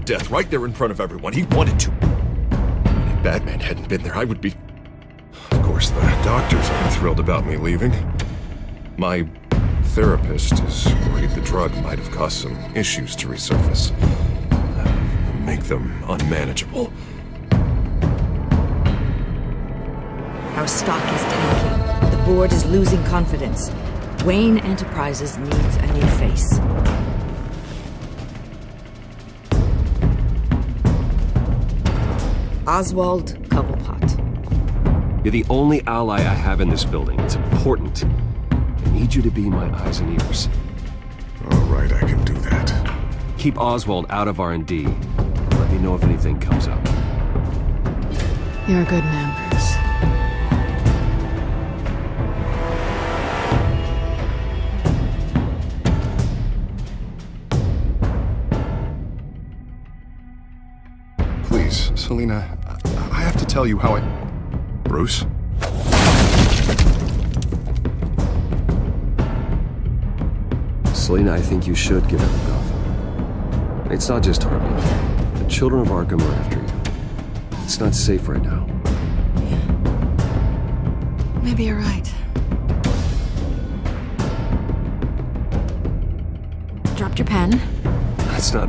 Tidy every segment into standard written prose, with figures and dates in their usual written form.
death right there in front of everyone. He wanted to. If Batman hadn't been there, I would be... Of course, the doctors aren't thrilled about me leaving. My therapist is worried the drug might have caused some issues to resurface. Make them unmanageable. Our stock is tanking. The board is losing confidence. Wayne Enterprises needs a new face. Oswald Cobblepot. You're the only ally I have in this building. It's important. I need you to be my eyes and ears. All right, I can do that. Keep Oswald out of R&D. Let me know if anything comes up. You're a good man, Bruce. Please, Selina, I have to tell you how I... Bruce? Selina, I think you should give up Gothan. It's not just Harvey. The children of Arkham are after you. It's not safe right now. Yeah. Maybe you're right. Dropped your pen. That's not...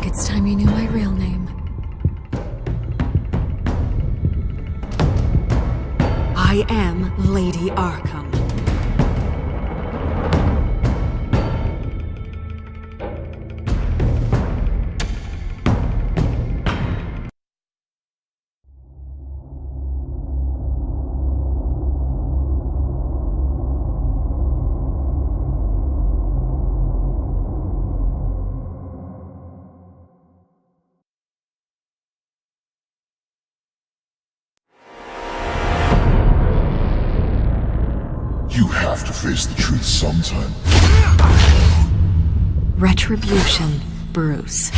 It's time you knew my real name. I am Lady Arkham. You have to face the truth sometime. Retribution, Bruce.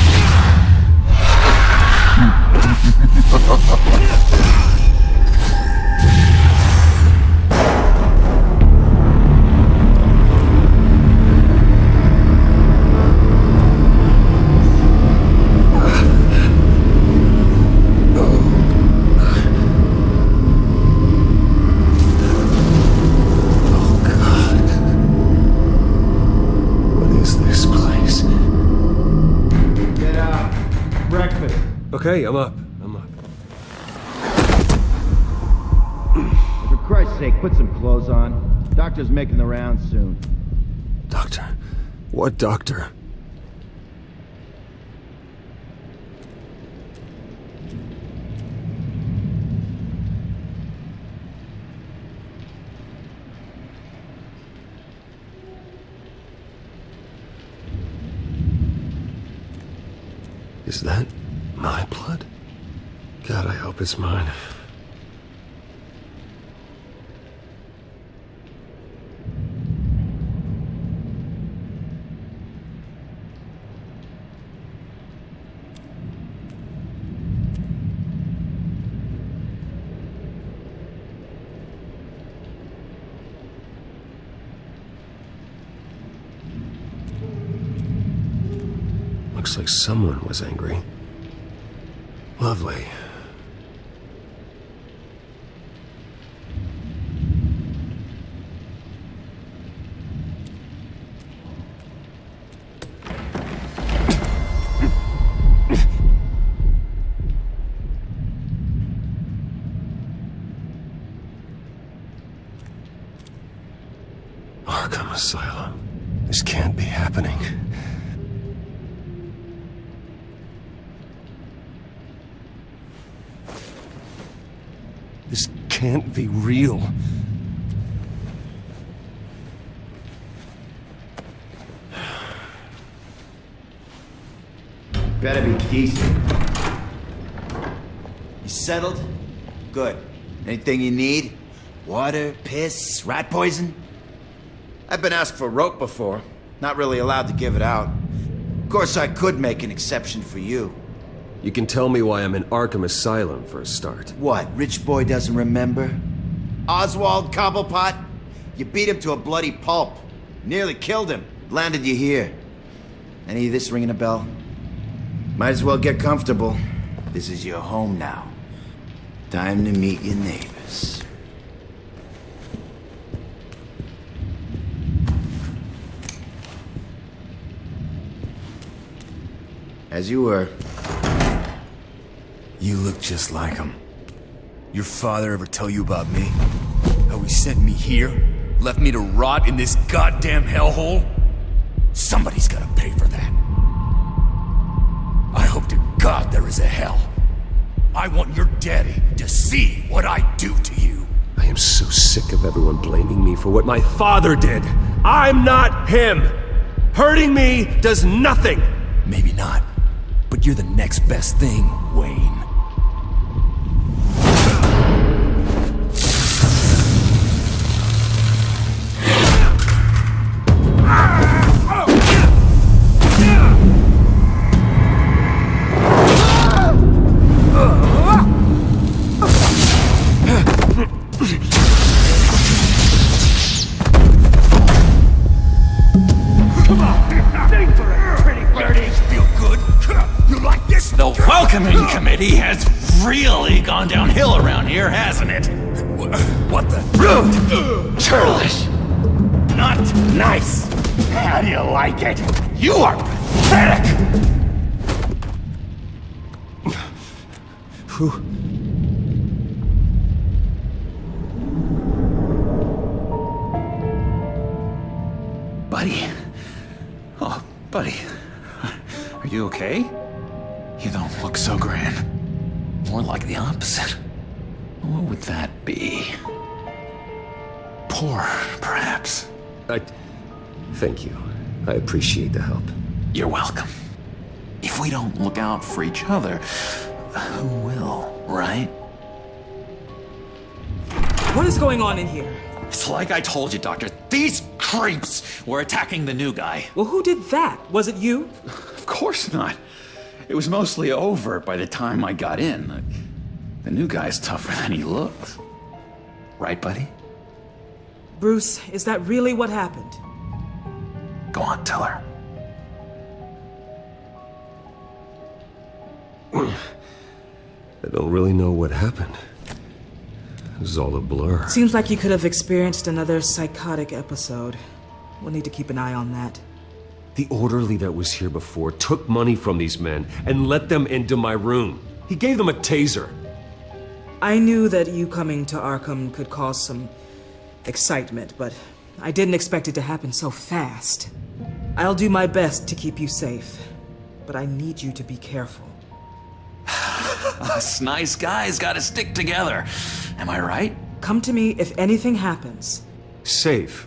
Okay, I'm up. For Christ's sake, put some clothes on. Doctor's making the rounds soon. Doctor? What doctor? Is that my blood? God, I hope it's mine. Looks like someone was angry. Lovely. Arkham Asylum. This can't be happening. This can't be real. Better be decent. You settled? Good. Anything you need? Water, piss, rat poison? I've been asked for rope before. Not really allowed to give it out. Of course, I could make an exception for you. You can tell me why I'm in Arkham Asylum for a start. What, rich boy doesn't remember? Oswald Cobblepot? You beat him to a bloody pulp. Nearly killed him. Landed you here. Any of this ringing a bell? Might as well get comfortable. This is your home now. Time to meet your neighbors. As you were. You look just like him. Your father ever tell you about me? How he sent me here? Left me to rot in this goddamn hellhole? Somebody's gotta pay for that. I hope to God there is a hell. I want your daddy to see what I do to you. I am so sick of everyone blaming me for what my father did. I'm not him. Hurting me does nothing. Maybe not, but you're the next best thing, Wayne. Welcoming committee has really gone downhill around here, hasn't it? What the? Rude! Churlish! Not nice! How do you like it? You are pathetic! Buddy? Oh, buddy. Are you okay? You don't look so grand. More like the opposite. What would that be? Poor, perhaps. Thank you. I appreciate the help. You're welcome. If we don't look out for each other, who will, right? What is going on in here? It's like I told you, Doctor. These creeps were attacking the new guy. Well, who did that? Was it you? Of course not. It was mostly over by the time I got in. The new guy's tougher than he looks. Right, buddy? Bruce, is that really what happened? Go on, tell her. I don't really know what happened. It was all a blur. Seems like you could have experienced another psychotic episode. We'll need to keep an eye on that. The orderly that was here before took money from these men and let them into my room. He gave them a taser. I knew that you coming to Arkham could cause some excitement, but I didn't expect it to happen so fast. I'll do my best to keep you safe, but I need you to be careful. Us nice guys gotta stick together. Am I right? Come to me if anything happens. Safe?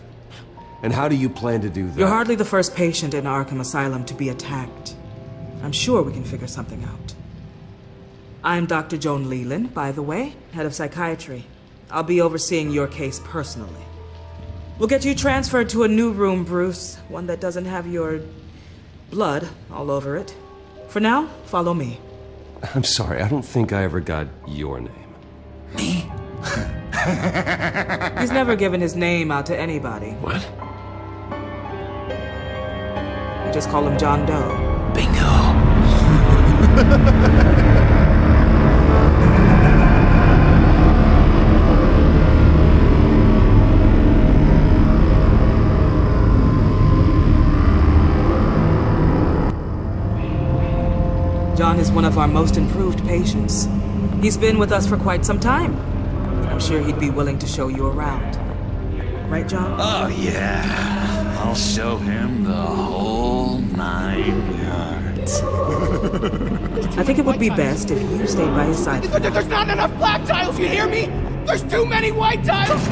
And how do you plan to do that? You're hardly the first patient in Arkham Asylum to be attacked. I'm sure we can figure something out. I'm Dr. Joan Leland, by the way, head of psychiatry. I'll be overseeing your case personally. We'll get you transferred to a new room, Bruce. One that doesn't have your blood all over it. For now, follow me. I'm sorry, I don't think I ever got your name. Me? He's never given his name out to anybody. What? We just call him John Doe. Bingo. John is one of our most improved patients. He's been with us for quite some time. I'm sure he'd be willing to show you around. Right, John? Oh, yeah. I'll show him the whole 9 yards. I think it would be best if you stayed by his side. There's not enough black tiles, you hear me? There's too many white tiles!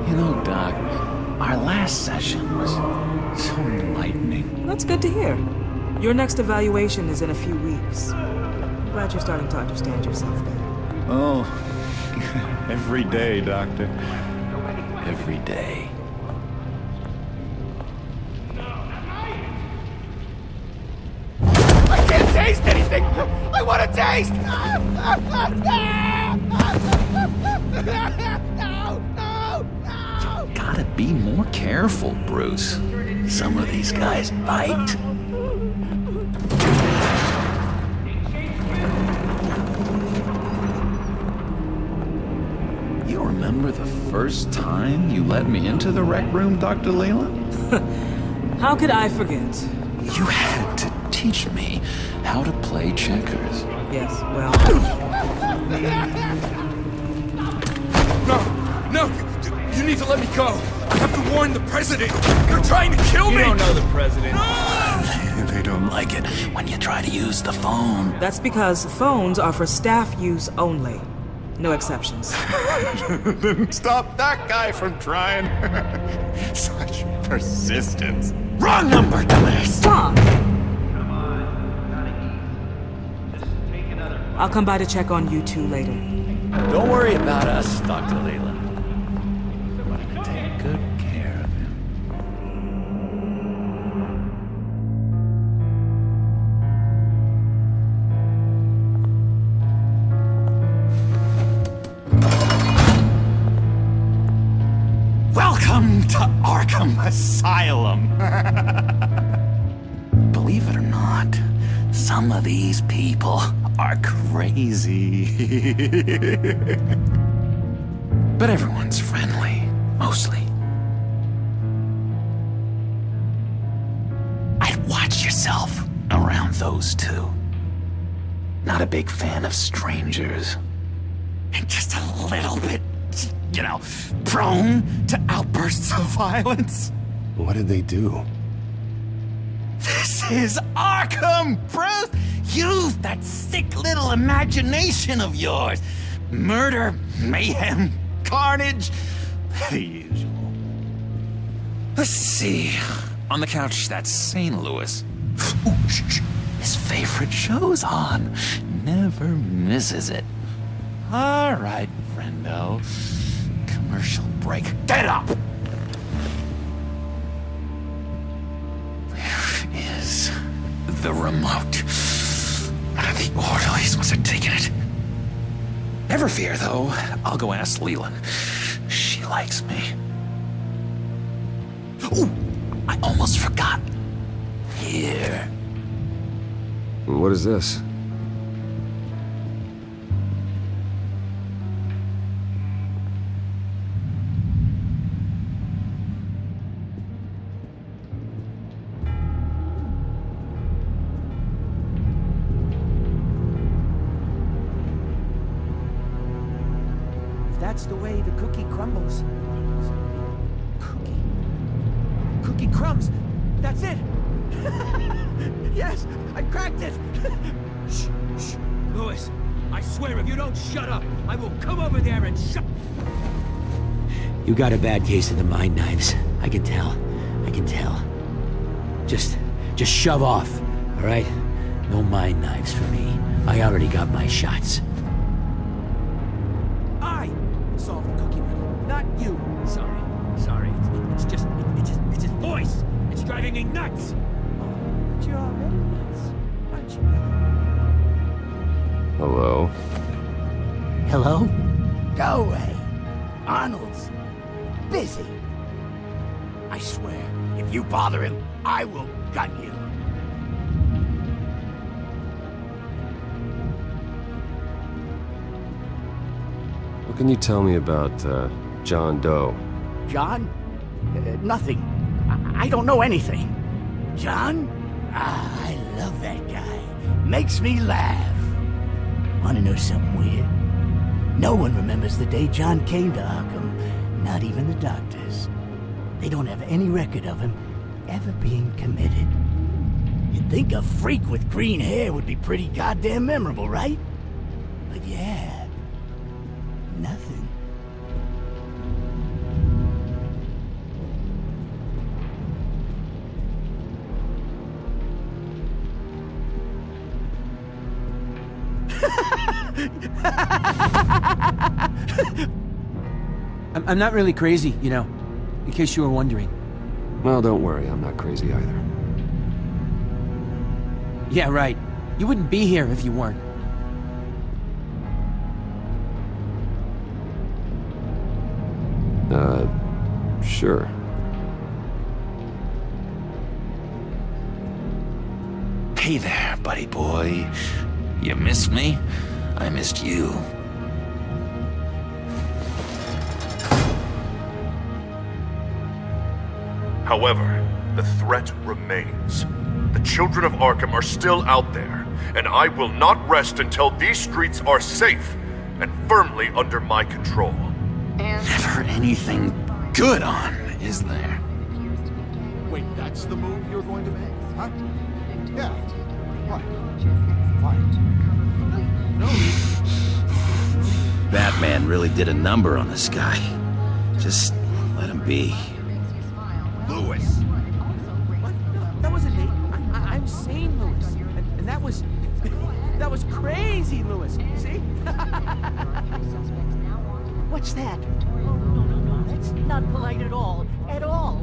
You know, Doc, our last session was so enlightening. That's good to hear. Your next evaluation is in a few weeks. I'm glad you're starting to understand yourself better. Oh, Every day, Doctor. Every day. I can't taste anything! I want to taste! No! Gotta be more careful, Bruce. Some of these guys bite. You remember the first time you let me into the rec room, Dr. Leland? How could I forget? You had to teach me how to play checkers. Yes, well... No! You need to let me go! I have to warn the president! You're trying to kill me! You don't know the president. They don't like it when you try to use the phone. That's because phones are for staff use only. No exceptions. Then stop that guy from trying. Such persistence. Wrong number, dumbass! Tom! I'll come by to check on you two later. Don't worry about us, Dr. Leland. Take good care of him. Welcome to Arkham Asylum. Believe it or not, some of these people are crazy. But everyone's friendly, mostly. I'd watch yourself around those two. Not a big fan of strangers. And just a little bit, prone to outbursts of violence. What did they do? This is Arkham, Bruce! Use that sick little imagination of yours. Murder, mayhem, carnage, the usual. Let's see. On the couch, that's St. Louis. Ooh, shh. His favorite show's on. Never misses it. All right, friendo. Commercial break. Get up! Where is the remote? The orderlies must have taken it. Never fear, though. I'll go ask Leland. She likes me. Ooh, I almost forgot. Here. What is this? That's the way the cookie crumbles. Cookie crumbs. That's it. Yes, I cracked it. Shh. Louis, I swear if you don't shut up, I will come over there and shut... You got a bad case of the mind knives. I can tell. Just shove off, all right? No mind knives for me. I already got my shots. Solve the cookie riddle, not you. Sorry. It's his voice. It's driving me nuts. But you're already nuts, aren't you, brother? Hello? Go away. Arnold's busy. I swear, if you bother him, I will gut you. What can you tell me about, John Doe? John? Nothing. I don't know anything. John? I love that guy. Makes me laugh. Want to know something weird? No one remembers the day John came to Arkham. Not even the doctors. They don't have any record of him ever being committed. You'd think a freak with green hair would be pretty goddamn memorable, right? But yeah, nothing. I'm not really crazy, you know, in case you were wondering. Well, don't worry, I'm not crazy either. Yeah, right. You wouldn't be here if you weren't. Sure. Hey there, buddy boy. You missed me? I missed you. However, the threat remains. The children of Arkham are still out there, and I will not rest until these streets are safe and firmly under my control. Never anything good on, is there? Wait, that's the move you're going to make, huh? Yeah. Right. No. Batman really did a number on this guy. Just let him be. Lewis! What? No, that wasn't me. I'm sane, Lewis. And that was... that was crazy, Lewis. See? What's that? Oh, no. That's not polite at all. At all.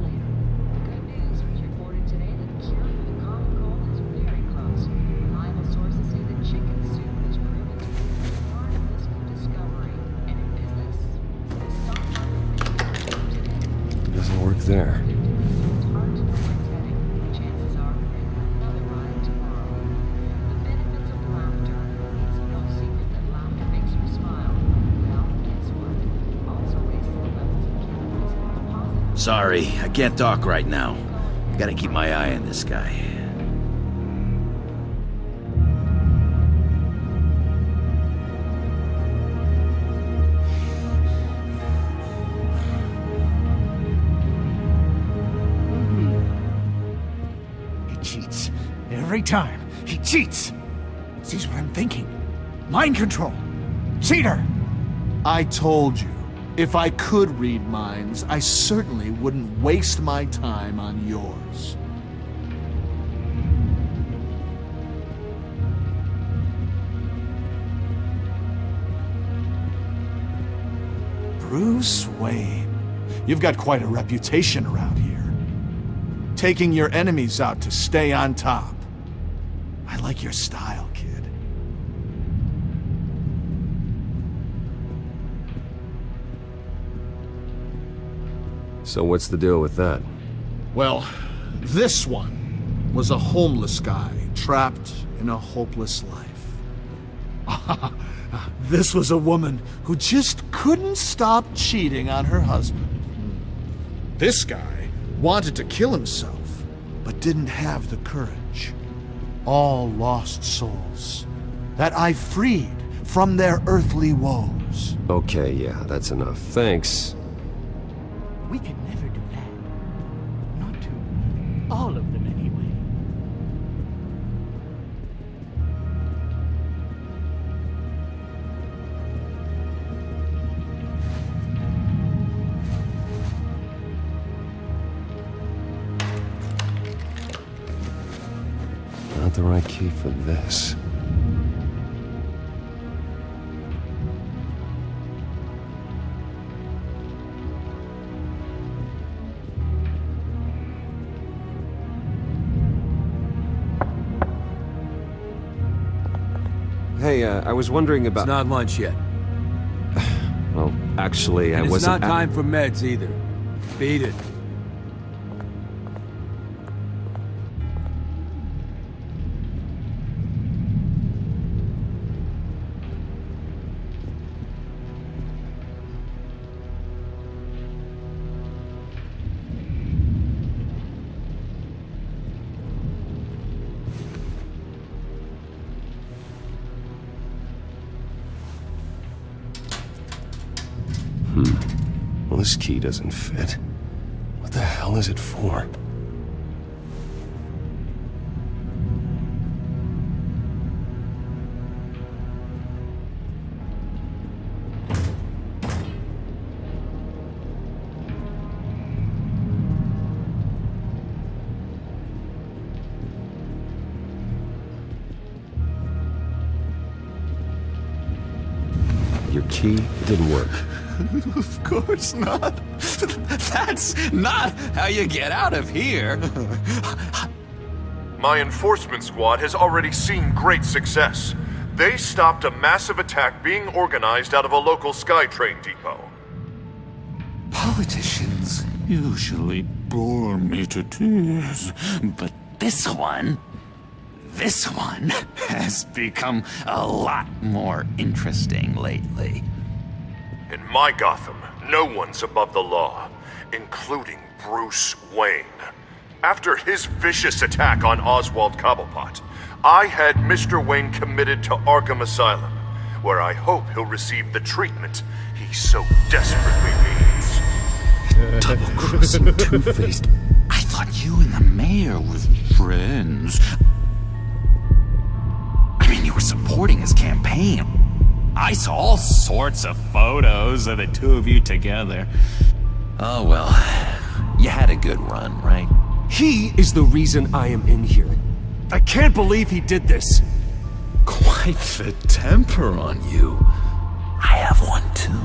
Good news was reported today that the cure for the common cold is very close. Reliable sources say that chicken soup is proven to be part of this new discovery. And in business, the stock market today. Doesn't work there. It's hard to know where it's heading. Chances are we're in for another ride tomorrow. The benefits of laughter. It's no secret that laughter makes you smile. Well, guess what? It also raises the levels of chemicals in our positive. Sorry, I can't talk right now. Gotta keep my eye on this guy. He cheats. Every time. He cheats. Sees what I'm thinking. Mind control. Cheater! I told you, if I could read minds, I certainly wouldn't waste my time on yours. Bruce Wayne. You've got quite a reputation around here. Taking your enemies out to stay on top. I like your style, kid. So what's the deal with that? Well, this one was a homeless guy trapped in a hopeless life. This was a woman who just couldn't stop cheating on her husband. This guy wanted to kill himself, but didn't have the courage. All lost souls that I freed from their earthly woes. Okay, yeah, that's enough. Thanks. We could never do that. Not to all of them, anyway. Not the right key for this. Hey, I was wondering about... It's not lunch yet. Well, actually, I And it's wasn't... not time for meds either. Beat it. Well, this key doesn't fit. What the hell is it for? your key, it didn't work. Of course not. That's not how you get out of here. My enforcement squad has already seen great success. They stopped a massive attack being organized out of a local SkyTrain depot. Politicians usually bore me to tears, but this one has become a lot more interesting lately. In my Gotham, no one's above the law, including Bruce Wayne. After his vicious attack on Oswald Cobblepot, I had Mr. Wayne committed to Arkham Asylum, where I hope he'll receive the treatment he so desperately needs. Double-crossing two-faced. I thought you and the mayor were friends. I mean, you were supporting his campaign. I saw all sorts of photos of the two of you together. Oh, well, you had a good run, right? He is the reason I am in here. I can't believe he did this. Quite the temper on you. I have one, too.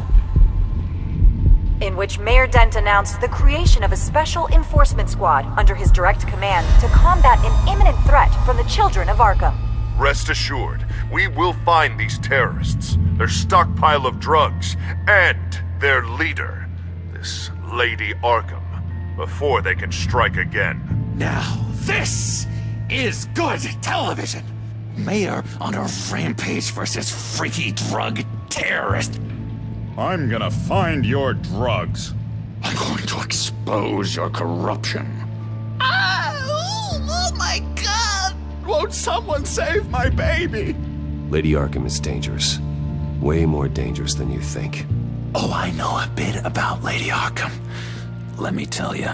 In which Mayor Dent announced the creation of a special enforcement squad under his direct command to combat an imminent threat from the children of Arkham. Rest assured, we will find these terrorists, their stockpile of drugs, and their leader, this Lady Arkham, before they can strike again. Now, this is good television! Mayor on a rampage versus freaky drug terrorist. I'm gonna find your drugs. I'm going to expose your corruption. Oh my God! Won't someone save my baby? Lady Arkham is dangerous. Way more dangerous than you think. Oh, I know a bit about Lady Arkham. Let me tell you.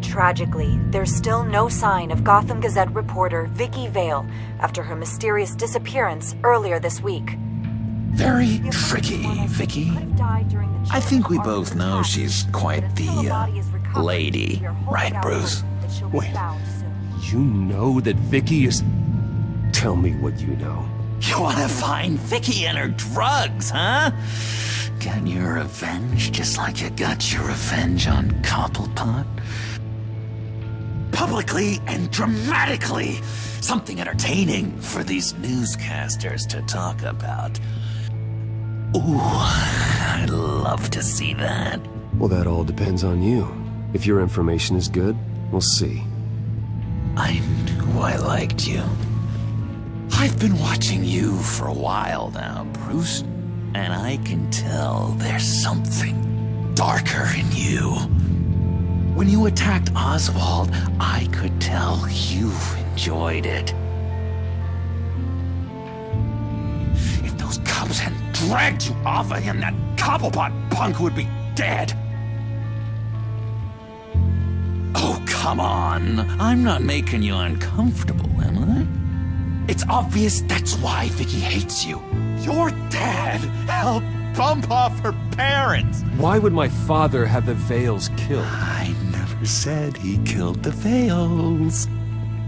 Tragically, there's still no sign of Gotham Gazette reporter Vicky Vale after her mysterious disappearance earlier this week. Very tricky, Vicky. I think we both know she's quite the, lady, right, Bruce? Wait, you know that Vicky is... Tell me what you know. You want to find Vicky and her drugs, huh? Get your revenge just like you got your revenge on Cobblepot? Publicly and dramatically! Something entertaining for these newscasters to talk about. Ooh, I'd love to see that. Well, that all depends on you. If your information is good, we'll see. I knew I liked you. I've been watching you for a while now, Bruce, and I can tell there's something darker in you. When you attacked Oswald, I could tell you enjoyed it. If those cops hadn't dragged you off of him, that Cobblepot punk would be dead. Oh, come on. I'm not making you uncomfortable, am I? It's obvious that's why Vicky hates you. Your dad helped bump off her parents. Why would my father have the Vales killed? I never said he killed the Vales.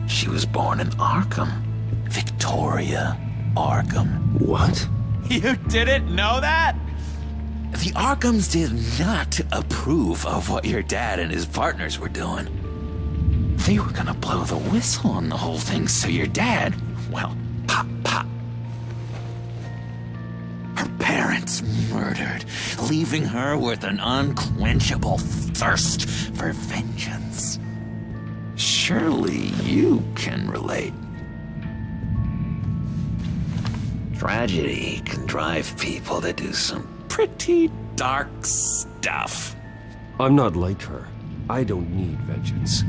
She was born in Arkham. Victoria Arkham. What? You didn't know that? The Arkhams did not approve of what your dad and his partners were doing. They were gonna blow the whistle on the whole thing, so your dad, well, pop. Her parents murdered, leaving her with an unquenchable thirst for vengeance. Surely you can relate. Tragedy can drive people to do some pretty dark stuff. I'm not like her. I don't need vengeance.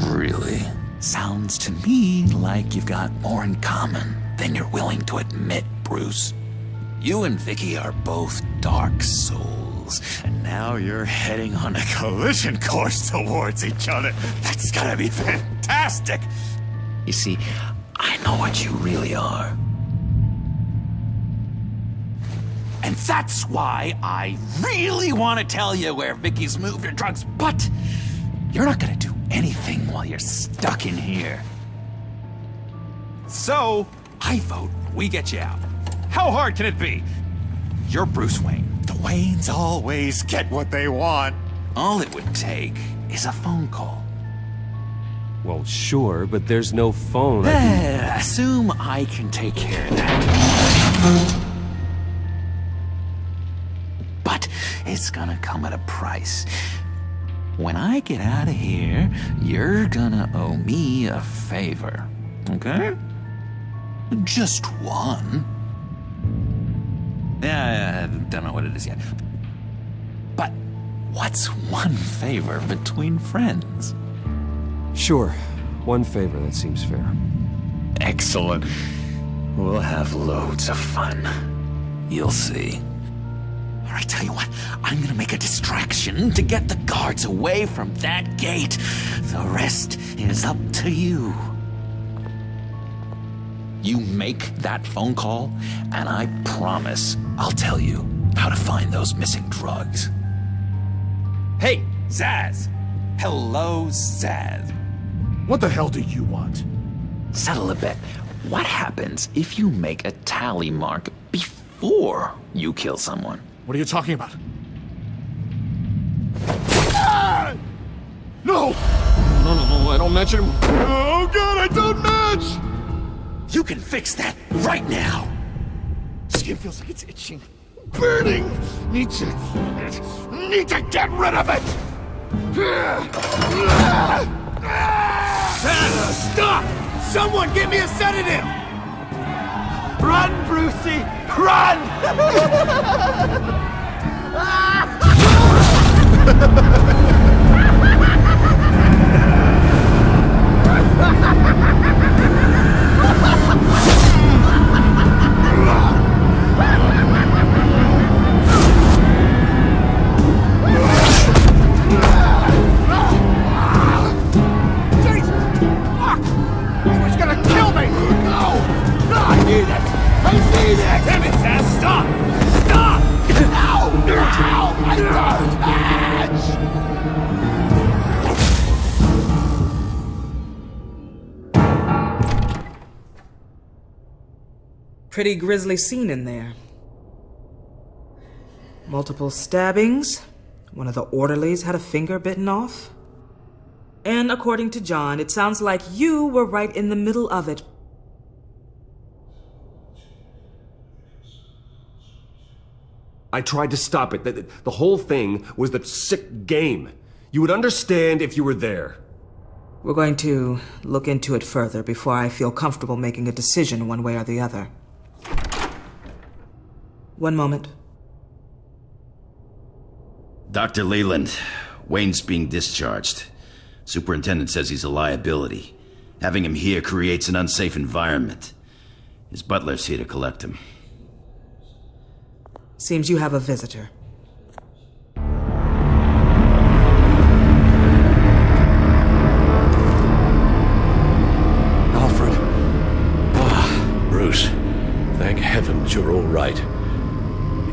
Really? Sounds to me like you've got more in common than you're willing to admit, Bruce. You and Vicky are both dark souls, and now you're heading on a collision course towards each other. That's gonna be fantastic! You see, I know what you really are. And that's why I really want to tell you where Vicky's moved her drugs, but you're not gonna do anything while you're stuck in here. So, I vote we get you out. How hard can it be? You're Bruce Wayne. The Waynes always get what they want. All it would take is a phone call. Well, sure, but there's no phone. I can... Assume I can take care of that. But it's gonna come at a price. When I get out of here, you're gonna owe me a favor, okay? Just one. Yeah, I don't know what it is yet. But what's one favor between friends? Sure. One favor, that seems fair. Excellent. We'll have loads of fun. You'll see. All right, tell you what, I'm gonna make a distraction to get the guards away from that gate. The rest is up to you. You make that phone call, and I promise I'll tell you how to find those missing drugs. Hey, Zaz! Hello, Zaz. What the hell do you want? Settle a bet. What happens if you make a tally mark before you kill someone? What are you talking about? Ah! No! No, I don't match him. Oh, God, I don't match! You can fix that right now. Skin feels like it's itching. Burning! Need to get rid of it! Stop! Someone give me a sedative! Run, Brucey! Run! Damn it, Zaz! Stop! Stop! No! I don't match! Pretty grisly scene in there. Multiple stabbings. One of the orderlies had a finger bitten off. And according to John, it sounds like you were right in the middle of it. I tried to stop it. The whole thing was that sick game. You would understand if you were there. We're going to look into it further before I feel comfortable making a decision one way or the other. One moment. Dr. Leland, Wayne's being discharged. Superintendent says he's a liability. Having him here creates an unsafe environment. His butler's here to collect him. Seems you have a visitor. Alfred. Bruce. Thank heavens you're all right.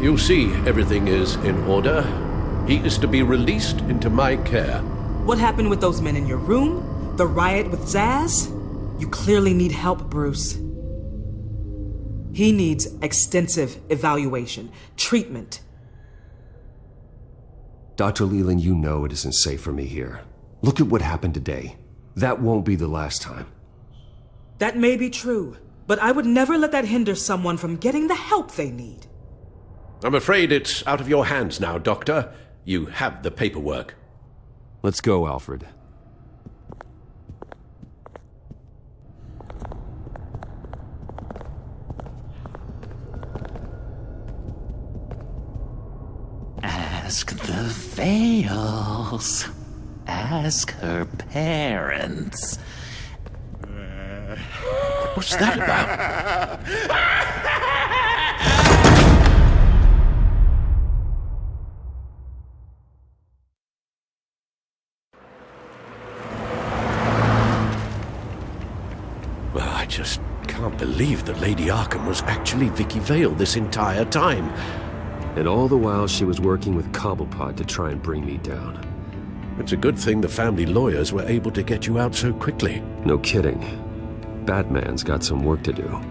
You see, everything is in order. He is to be released into my care. What happened with those men in your room? The riot with Zaz? You clearly need help, Bruce. He needs extensive evaluation, treatment. Dr. Leland, you know it isn't safe for me here. Look at what happened today. That won't be the last time. That may be true, but I would never let that hinder someone from getting the help they need. I'm afraid it's out of your hands now, Doctor. You have the paperwork. Let's go, Alfred. Ask the Vales. Ask her parents. What's that about? Well, I just can't believe that Lady Arkham was actually Vicky Vale this entire time. And all the while she was working with Cobblepot to try and bring me down. It's a good thing the family lawyers were able to get you out so quickly. No kidding. Batman's got some work to do.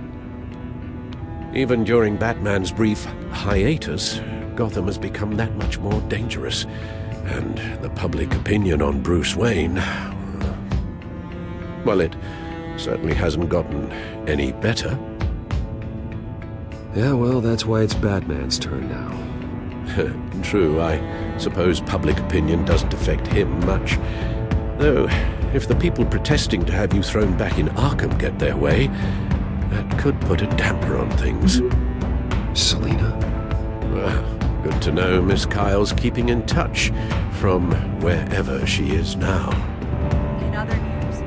Even during Batman's brief hiatus, Gotham has become that much more dangerous. And the public opinion on Bruce Wayne... well, it certainly hasn't gotten any better. Yeah, well, that's why it's Batman's turn now. True, I suppose public opinion doesn't affect him much. Though, if the people protesting to have you thrown back in Arkham get their way, that could put a damper on things. Selina? Well, good to know Miss Kyle's keeping in touch from wherever she is now. In other news,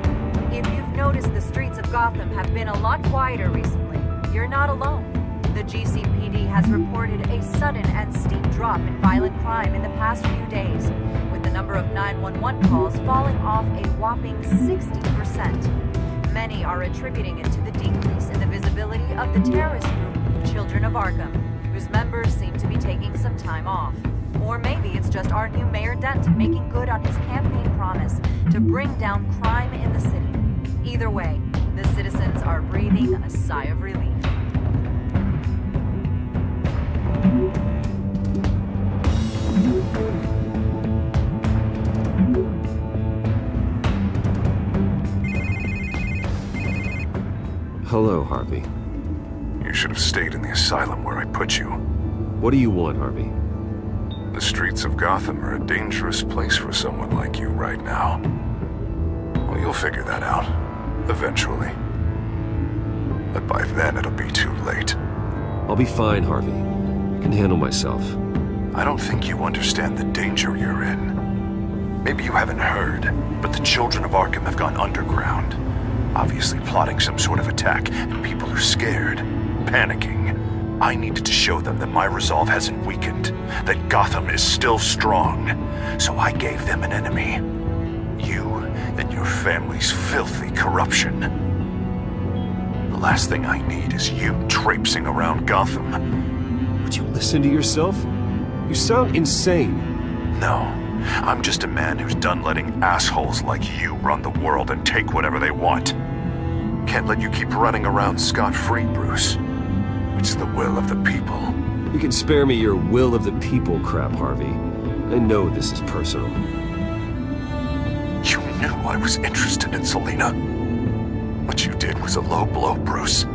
if you've noticed, the streets of Gotham have been a lot quieter recently. You're not alone. The GCPD has reported a sudden and steep drop in violent crime in the past few days, with the number of 911 calls falling off a whopping 60%. Many are attributing it to the decrease in the visibility of the terrorist group Children of Arkham, whose members seem to be taking some time off. Or maybe it's just our new Mayor Dent making good on his campaign promise to bring down crime in the city. Either way, the citizens are breathing a sigh of relief. Hello, Harvey. You should have stayed in the asylum where I put you. What do you want, Harvey? The streets of Gotham are a dangerous place for someone like you right now. Well, you'll figure that out, eventually. But by then it'll be too late. I'll be fine, Harvey. I can handle myself. I don't think you understand the danger you're in. Maybe you haven't heard, but the Children of Arkham have gone underground. Obviously plotting some sort of attack, and people are scared, panicking. I needed to show them that my resolve hasn't weakened, that Gotham is still strong. So I gave them an enemy. You and your family's filthy corruption. The last thing I need is you traipsing around Gotham. Would you listen to yourself? You sound insane. No, I'm just a man who's done letting assholes like you run the world and take whatever they want. Can't let you keep running around scot-free, Bruce. It's the will of the people. You can spare me your will of the people crap, Harvey. I know this is personal. You knew I was interested in Selina. What you did was a low blow, Bruce. A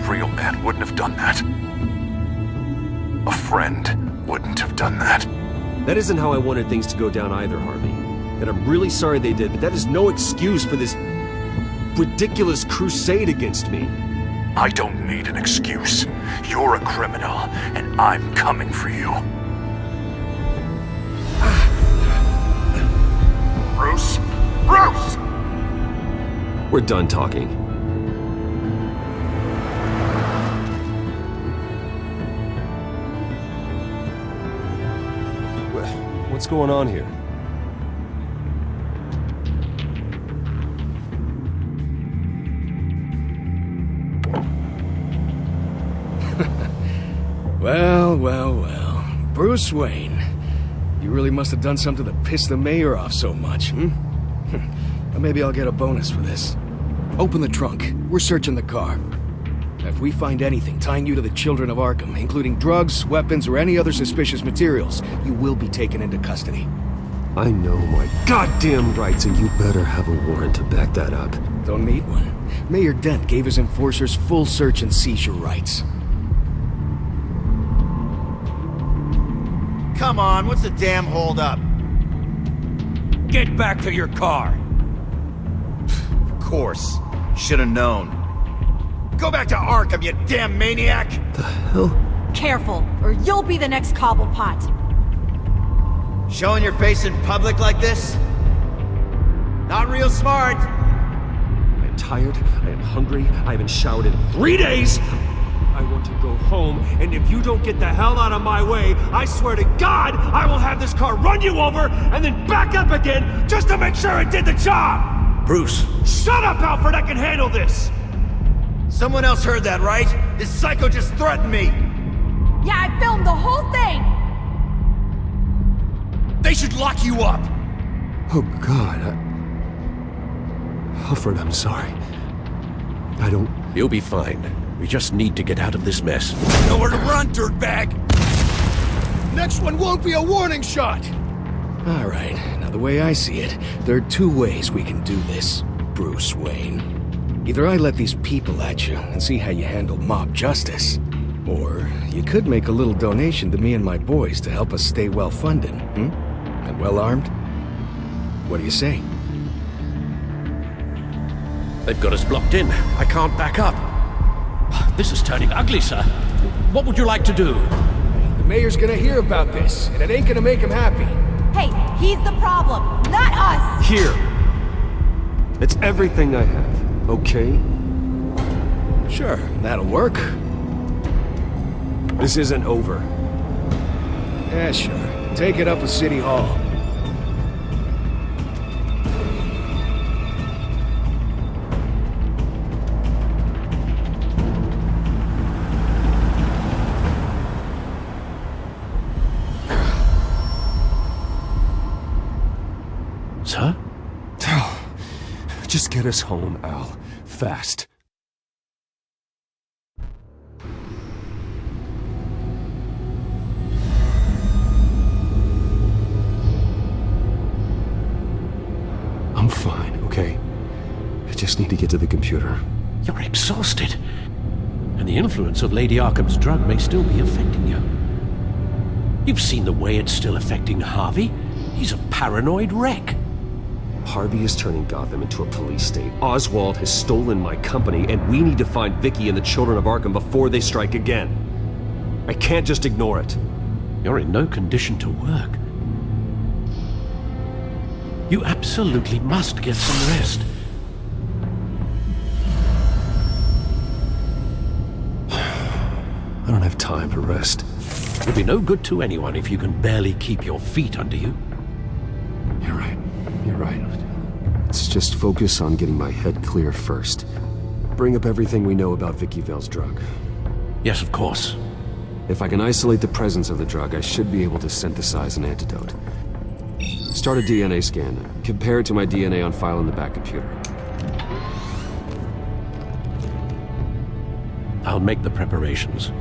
real man wouldn't have done that. A friend wouldn't have done that. That isn't how I wanted things to go down either, Harvey. And I'm really sorry they did, but that is no excuse for this ridiculous crusade against me. I don't need an excuse. You're a criminal, and I'm coming for you. Bruce? Bruce! We're done talking. What's going on here? Well. Bruce Wayne. You really must have done something to piss the mayor off so much, Well, maybe I'll get a bonus for this. Open the trunk. We're searching the car. If we find anything tying you to the Children of Arkham, including drugs, weapons, or any other suspicious materials, you will be taken into custody. I know my goddamn rights, and you better have a warrant to back that up. Don't need one. Mayor Dent gave his enforcers full search and seizure rights. Come on, what's the damn holdup? Get back to your car! Of course. Should've known. Go back to Arkham, you damn maniac! The hell? Careful, or you'll be the next Cobblepot. Showing your face in public like this? Not real smart. I am tired, I am hungry, I haven't showered in 3 days! I want to go home, and if you don't get the hell out of my way, I swear to God, I will have this car run you over, and then back up again, just to make sure it did the job! Bruce! Shut up, Alfred, I can handle this! Someone else heard that, right? This psycho just threatened me! Yeah, I filmed the whole thing! They should lock you up! Oh, God, Alfred, I'm sorry. I don't... You'll be fine. We just need to get out of this mess. Nowhere to run, dirtbag! Next one won't be a warning shot! Alright, now the way I see it, there are two ways we can do this, Bruce Wayne. Either I let these people at you and see how you handle mob justice, or you could make a little donation to me and my boys to help us stay well-funded, and well-armed? What do you say? They've got us blocked in. I can't back up. This is turning ugly, sir. What would you like to do? The mayor's gonna hear about this, and it ain't gonna make him happy. Hey, he's the problem, not us! Here. It's everything I have, okay? Sure, that'll work. This isn't over. Yeah, sure. Take it up with City Hall. Sir? Just get us home, Al. Fast. I'm fine, okay? I just need to get to the computer. You're exhausted. And the influence of Lady Arkham's drug may still be affecting you. You've seen the way it's still affecting Harvey. He's a paranoid wreck. Harvey is turning Gotham into a police state. Oswald has stolen my company, and we need to find Vicky and the children of Arkham before they strike again. I can't just ignore it. You're in no condition to work. You absolutely must get some rest. I don't have time to rest. You'll be no good to anyone if you can barely keep your feet under you. You're right. You're right. Let's just focus on getting my head clear first. Bring up everything we know about Vicky Vale's drug. Yes, of course. If I can isolate the presence of the drug, I should be able to synthesize an antidote. Start a DNA scan. Compare it to my DNA on file in the back computer. I'll make the preparations.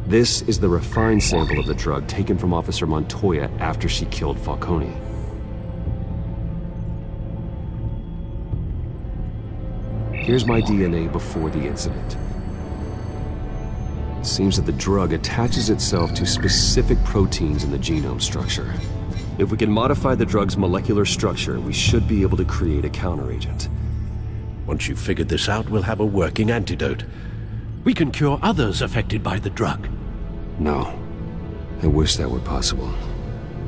This is the refined sample of the drug taken from Officer Montoya after she killed Falcone. Here's my DNA before the incident. It seems that the drug attaches itself to specific proteins in the genome structure. If we can modify the drug's molecular structure, we should be able to create a counteragent. Once you've figured this out, we'll have a working antidote. We can cure others affected by the drug. No. I wish that were possible.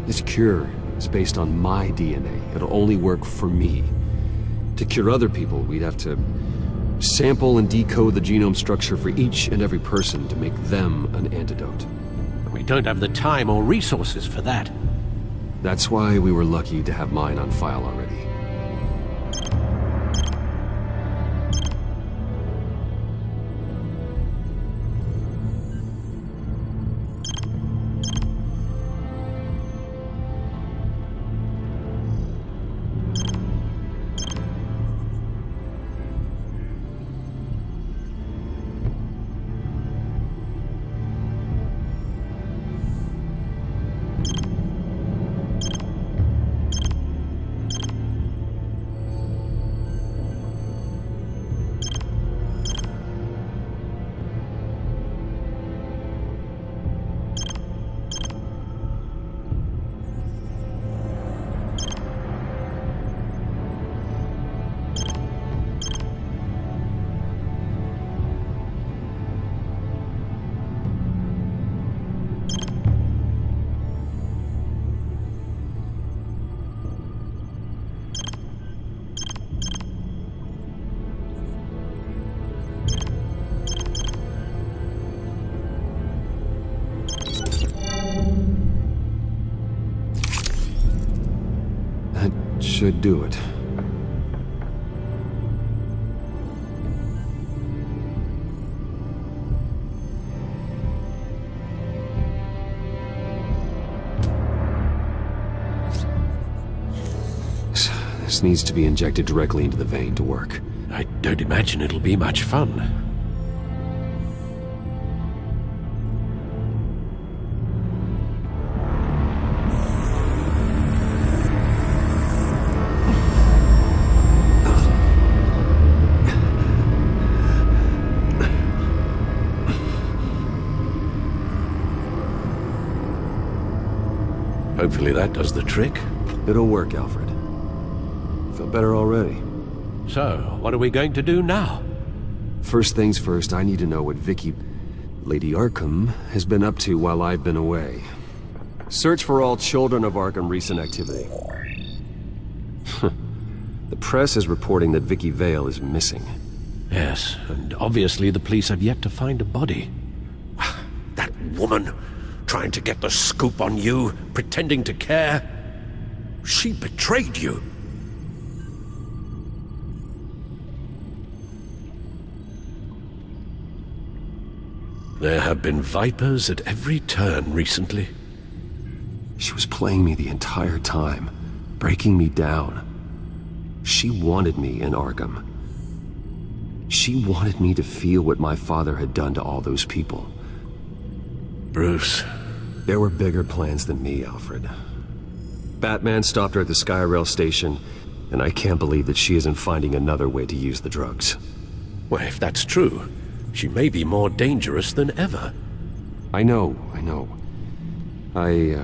This cure is based on my DNA. It'll only work for me. To cure other people, we'd have to sample and decode the genome structure for each and every person to make them an antidote. We don't have the time or resources for that. That's why we were lucky to have mine on file already. Should do it. This needs to be injected directly into the vein to work. I don't imagine it'll be much fun. Hopefully that does the trick. It'll work, Alfred. Feel better already. So, what are we going to do now? First things first, I need to know what Lady Arkham, has been up to while I've been away. Search for all children of Arkham recent activity. The press is reporting that Vicky Vale is missing. Yes, and obviously the police have yet to find a body. That woman, trying to get the scoop on you, pretending to care. She betrayed you. There have been vipers at every turn recently. She was playing me the entire time, breaking me down. She wanted me in Arkham. She wanted me to feel what my father had done to all those people. Bruce. There were bigger plans than me, Alfred. Batman stopped her at the Skyrail station, and I can't believe that she isn't finding another way to use the drugs. Well, if that's true, she may be more dangerous than ever. I know. I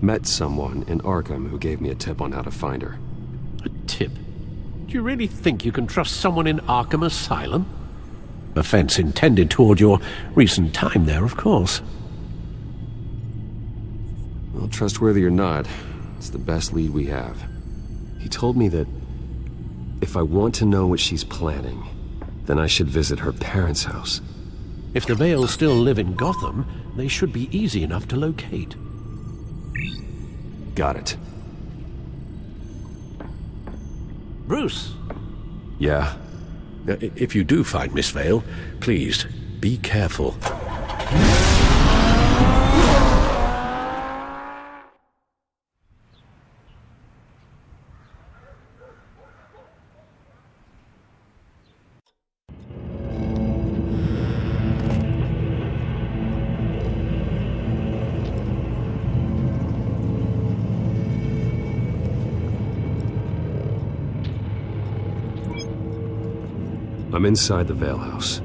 met someone in Arkham who gave me a tip on how to find her. A tip? Do you really think you can trust someone in Arkham Asylum? Offense intended toward your recent time there, of course. Well, trustworthy or not, it's the best lead we have. He told me that if I want to know what she's planning, then I should visit her parents' house. If the Vales still live in Gotham, they should be easy enough to locate. Got it. Bruce? Yeah? If you do find Miss Vale, please, be careful. I'm inside the Vale house.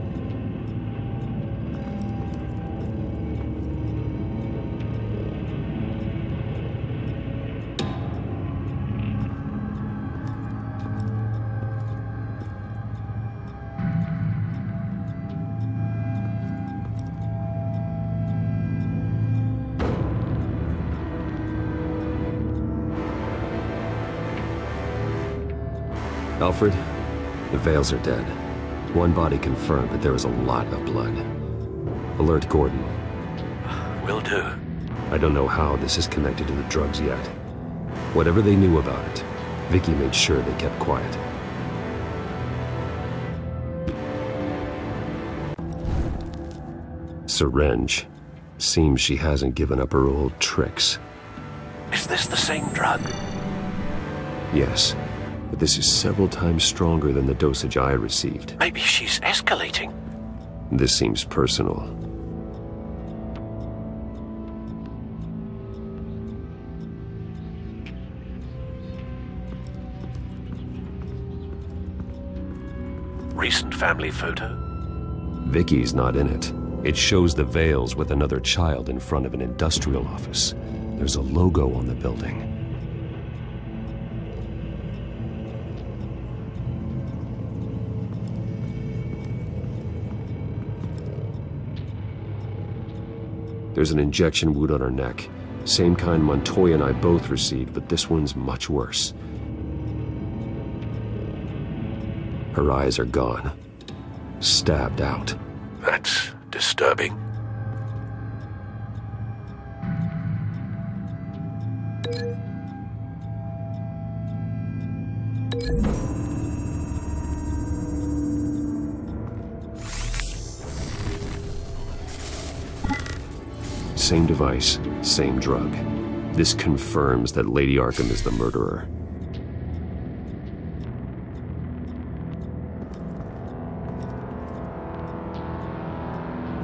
Alfred, the Vales are dead. One body confirmed, but there is a lot of blood. Alert Gordon. Will do. I don't know how this is connected to the drugs yet. Whatever they knew about it, Vicky made sure they kept quiet. Syringe. Seems she hasn't given up her old tricks. Is this the same drug? Yes. But this is several times stronger than the dosage I received. Maybe she's escalating. This seems personal. Recent family photo? Vicky's not in it. It shows the Vales with another child in front of an industrial office. There's a logo on the building. There's an injection wound on her neck. Same kind Montoya and I both received, but this one's much worse. Her eyes are gone. Stabbed out. That's disturbing. Same device, same drug. This confirms that Lady Arkham is the murderer.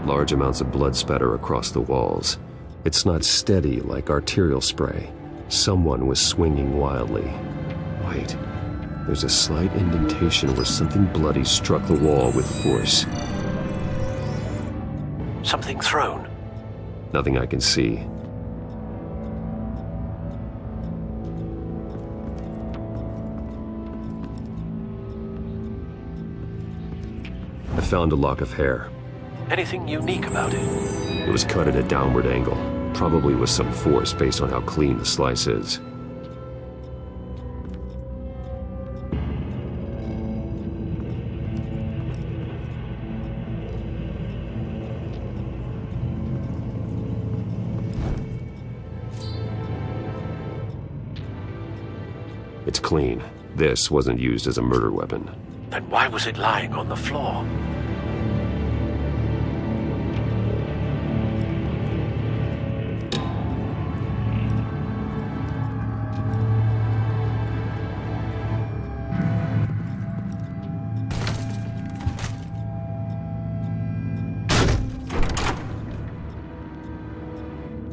Large amounts of blood spatter across the walls. It's not steady like arterial spray. Someone was swinging wildly. Wait, there's a slight indentation where something bloody struck the wall with force. Something thrown. Nothing I can see. I found a lock of hair. Anything unique about it? It was cut at a downward angle, probably with some force based on how clean the slice is. It's clean. This wasn't used as a murder weapon. Then why was it lying on the floor?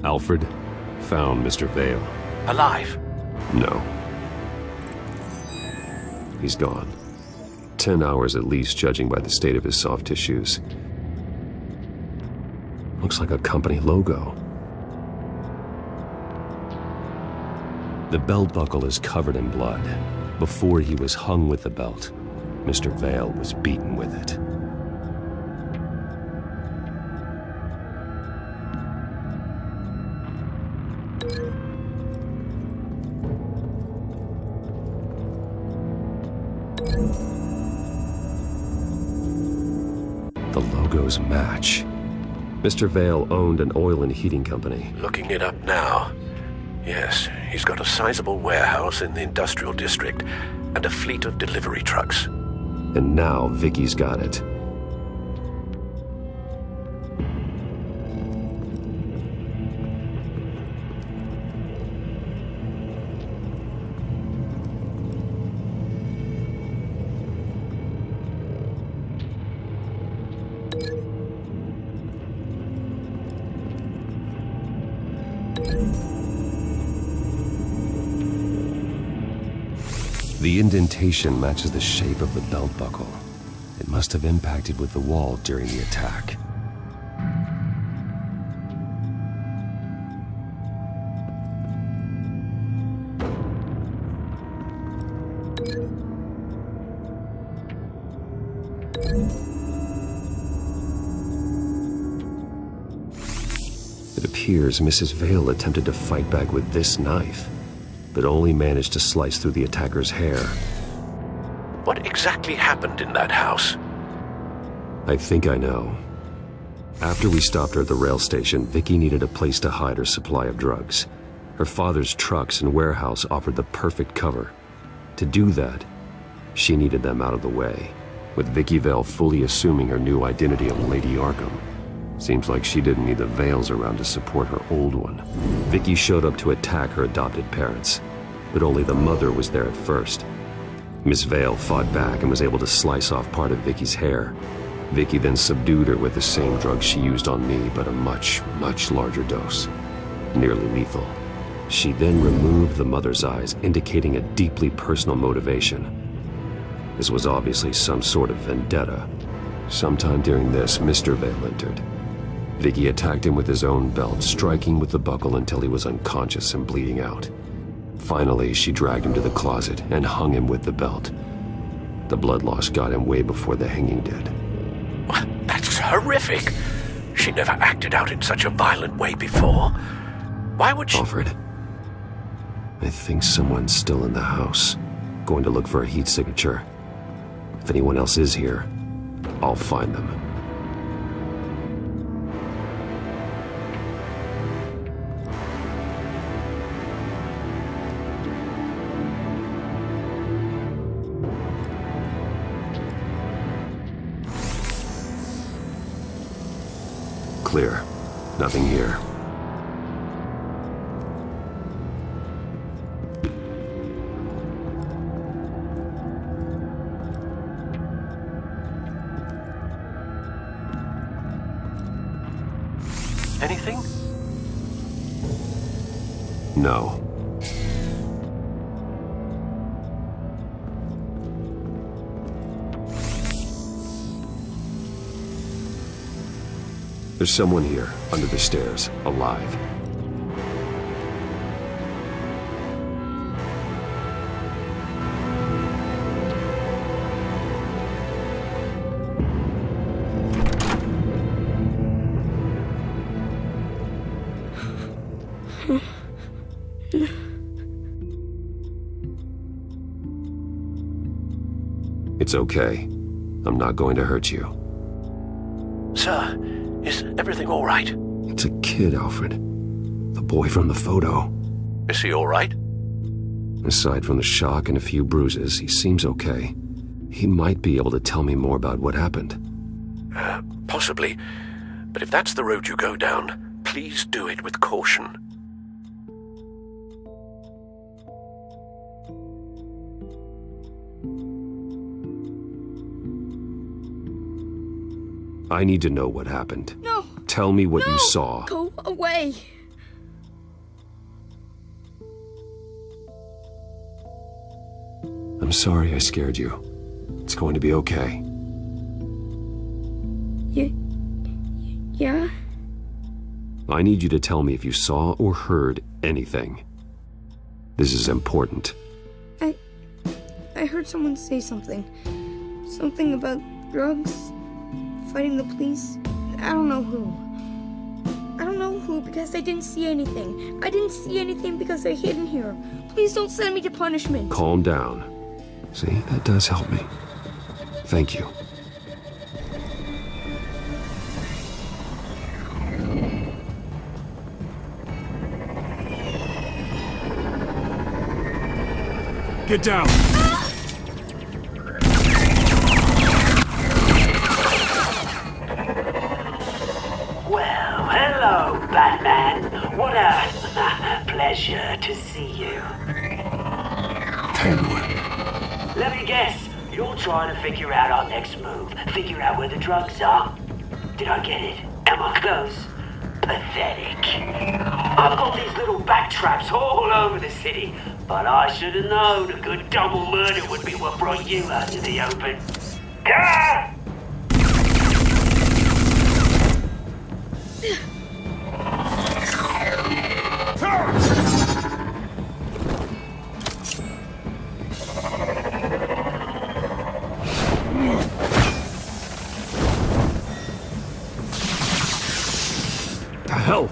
Alfred found Mr. Vale. Alive? No. He's gone. 10 hours at least, judging by the state of his soft tissues. Looks like a company logo. The belt buckle is covered in blood. Before he was hung with the belt, Mr. Vale was beaten with it. The logos match. Mr. Vale owned an oil and heating company. Looking it up now. Yes, he's got a sizable warehouse in the industrial district and a fleet of delivery trucks. And now Vicky's got it. The indentation matches the shape of the belt buckle. It must have impacted with the wall during the attack. It appears Mrs. Vale attempted to fight back with this knife, but only managed to slice through the attacker's hair. What exactly happened in that house? I think I know. After we stopped her at the rail station, Vicky needed a place to hide her supply of drugs. Her father's trucks and warehouse offered the perfect cover. To do that, she needed them out of the way, with Vicky Vale fully assuming her new identity of Lady Arkham. Seems like she didn't need the Vales around to support her old one. Vicky showed up to attack her adopted parents, but only the mother was there at first. Miss Vale fought back and was able to slice off part of Vicky's hair. Vicky then subdued her with the same drug she used on me, but a much, much larger dose. Nearly lethal. She then removed the mother's eyes, indicating a deeply personal motivation. This was obviously some sort of vendetta. Sometime during this, Mr. Vale entered. Vicky attacked him with his own belt, striking with the buckle until he was unconscious and bleeding out. Finally, she dragged him to the closet and hung him with the belt. The blood loss got him way before the hanging did. That's horrific. She never acted out in such a violent way before. Why would she... Alfred, I think someone's still in the house. Going to look for a heat signature. If anyone else is here, I'll find them. Clear. Nothing here. Anything? No. There's someone here, under the stairs, alive. It's okay. I'm not going to hurt you. Sir, is everything all right? It's a kid, Alfred. The boy from the photo. Is he all right? Aside from the shock and a few bruises, he seems okay. He might be able to tell me more about what happened. Possibly. But if that's the road you go down, please do it with caution. I need to know what happened. No. Tell me what you saw. Go away. I'm sorry I scared you. It's going to be okay. Yeah? I need you to tell me if you saw or heard anything. This is important. I heard someone say something. Something about drugs, fighting the police. I don't know who. I don't know who because I didn't see anything. I didn't see anything because I hid in here. Please don't send me to punishment. Calm down. See, that does help me. Thank you. Get down! Well, hello, Batman. What a pleasure to see you. Penguin. Let me guess. You're trying to figure out our next move. Figure out where the drugs are. Did I get it? Am I close? Pathetic. I've got these little back traps all over the city, but I should have known a good double murder would be what brought you out to the open. Ah! The hell?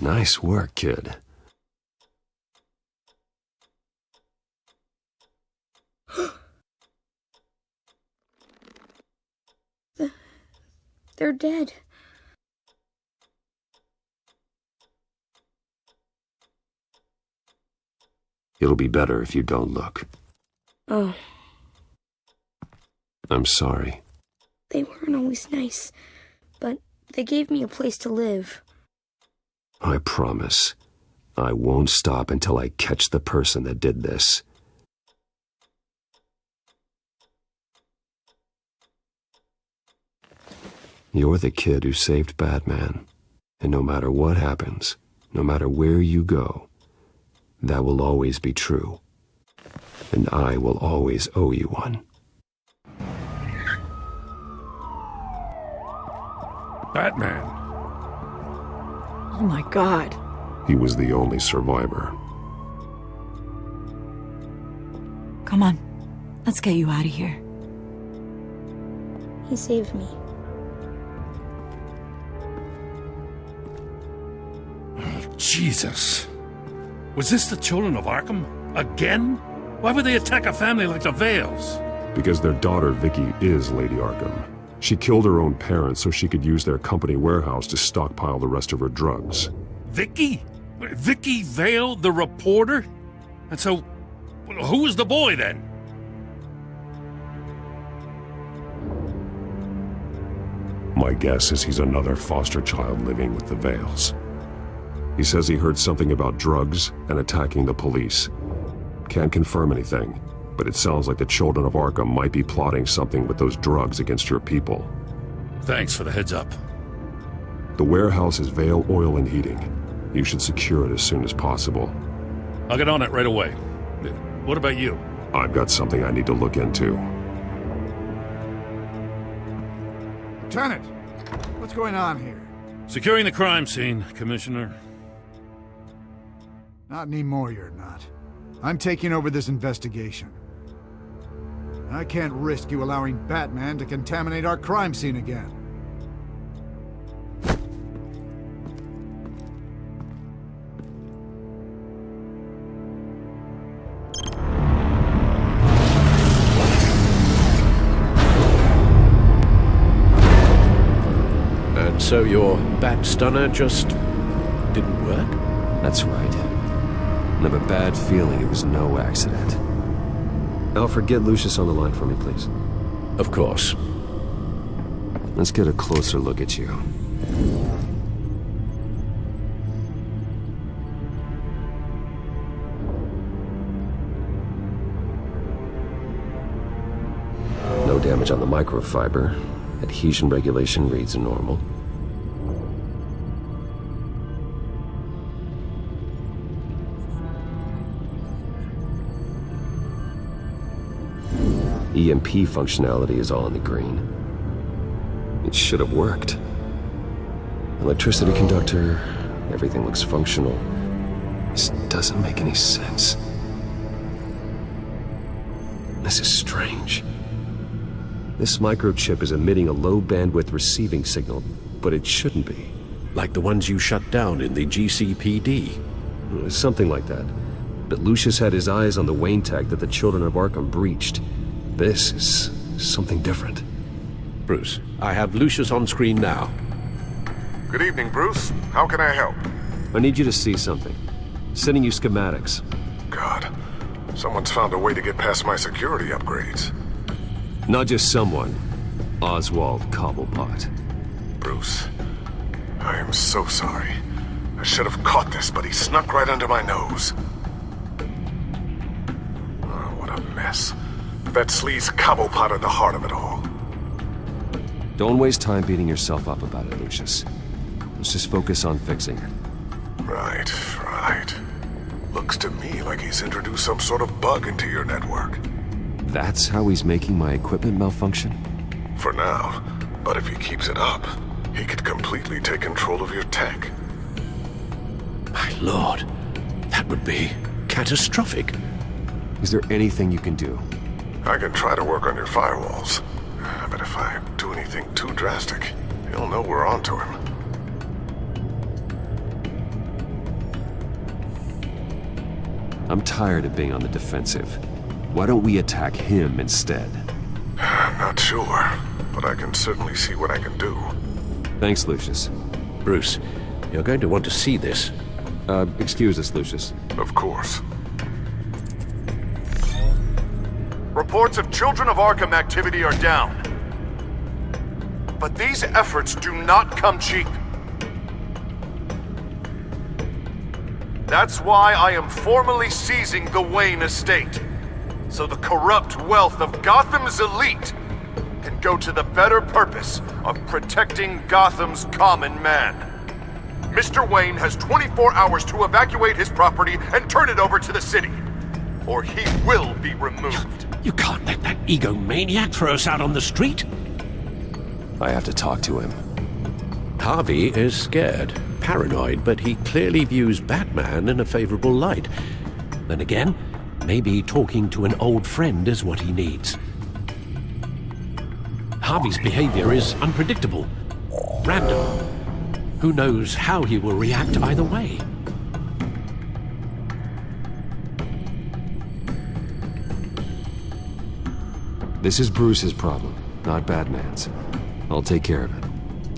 Nice work, kid. They're dead. It'll be better if you don't look. Oh, I'm sorry. they weren't always nice, but they gave me a place to live. I promise. I won't stop until I catch the person that did this. You're the kid who saved Batman. And no matter what happens, no matter where you go, that will always be true. And I will always owe you one. Batman. Oh my God. He was the only survivor. Come on. Let's get you out of here. He saved me. Jesus. Was this the children of Arkham? Again? Why would they attack a family like the Vales? Because their daughter, Vicky, is Lady Arkham. She killed her own parents so she could use their company warehouse to stockpile the rest of her drugs. Vicky? Vicky Vale, the reporter? And so, who was the boy then? My guess is he's another foster child living with the Vales. He says he heard something about drugs and attacking the police. Can't confirm anything, but it sounds like the children of Arkham might be plotting something with those drugs against your people. Thanks for the heads up. The warehouse is Vale Oil and Heating. You should secure it as soon as possible. I'll get on it right away. What about you? I've got something I need to look into. Lieutenant, what's going on here? Securing the crime scene, Commissioner. Not anymore, you're not. I'm taking over this investigation. I can't risk you allowing Batman to contaminate our crime scene again. So your bat stunner just didn't work? That's right. I have a bad feeling it was no accident. Alfred, get Lucius on the line for me, please. Of course. Let's get a closer look at you. No damage on the microfiber. Adhesion regulation reads normal. EMP functionality is all in the green. It should have worked. Electricity conductor, everything looks functional. This doesn't make any sense. This is strange. This microchip is emitting a low-bandwidth receiving signal, but it shouldn't be. Like the ones you shut down in the GCPD? Something like that. But Lucius had his eyes on the Wayne tag that the Children of Arkham breached. This is something different. Bruce, I have Lucius on screen now. Good evening, Bruce. How can I help? I need you to see something. Sending you schematics. God, someone's found a way to get past my security upgrades. Not just someone. Oswald Cobblepot. Bruce, I am so sorry. I should have caught this, but he snuck right under my nose. Oh, what a mess. That sleaze Cobblepot at the heart of it all. Don't waste time beating yourself up about it, Lucius. Let's just focus on fixing it. Right. Looks to me like he's introduced some sort of bug into your network. That's how he's making my equipment malfunction? For now. But if he keeps it up, he could completely take control of your tech. My lord, that would be catastrophic. Is there anything you can do? I can try to work on your firewalls. But if I do anything too drastic, he'll know we're onto him. I'm tired of being on the defensive. Why don't we attack him instead? Not sure, but I can certainly see what I can do. Thanks, Lucius. Bruce, you're going to want to see this. Excuse us, Lucius. Of course. Reports of Children of Arkham activity are down. But these efforts do not come cheap. That's why I am formally seizing the Wayne estate, so the corrupt wealth of Gotham's elite can go to the better purpose of protecting Gotham's common man. Mr. Wayne has 24 hours to evacuate his property and turn it over to the city, or he will be removed. You can't let that egomaniac throw us out on the street. I have to talk to him. Harvey is scared, paranoid, but he clearly views Batman in a favorable light. Then again, maybe talking to an old friend is what he needs. Harvey's behavior is unpredictable, random. Who knows how he will react either way? This is Bruce's problem, not Batman's. I'll take care of it.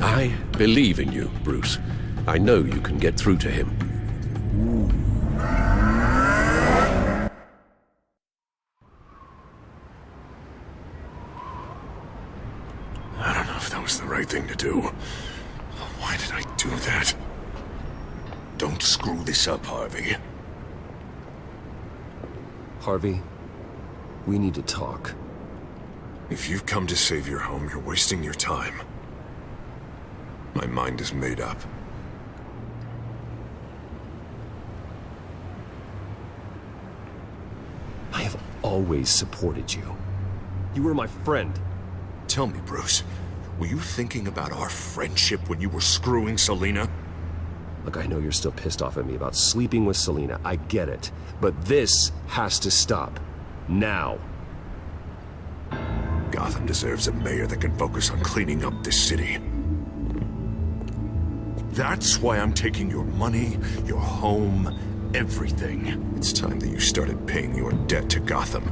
I believe in you, Bruce. I know you can get through to him. I don't know if that was the right thing to do. Why did I do that? Don't screw this up, Harvey. Harvey, we need to talk. If you've come to save your home, you're wasting your time. My mind is made up. I have always supported you. You were my friend. Tell me, Bruce, were you thinking about our friendship when you were screwing Selina? Look, I know you're still pissed off at me about sleeping with Selina. I get it. But this has to stop. Now. Gotham deserves a mayor that can focus on cleaning up this city. That's why I'm taking your money, your home, everything. It's time that you started paying your debt to Gotham.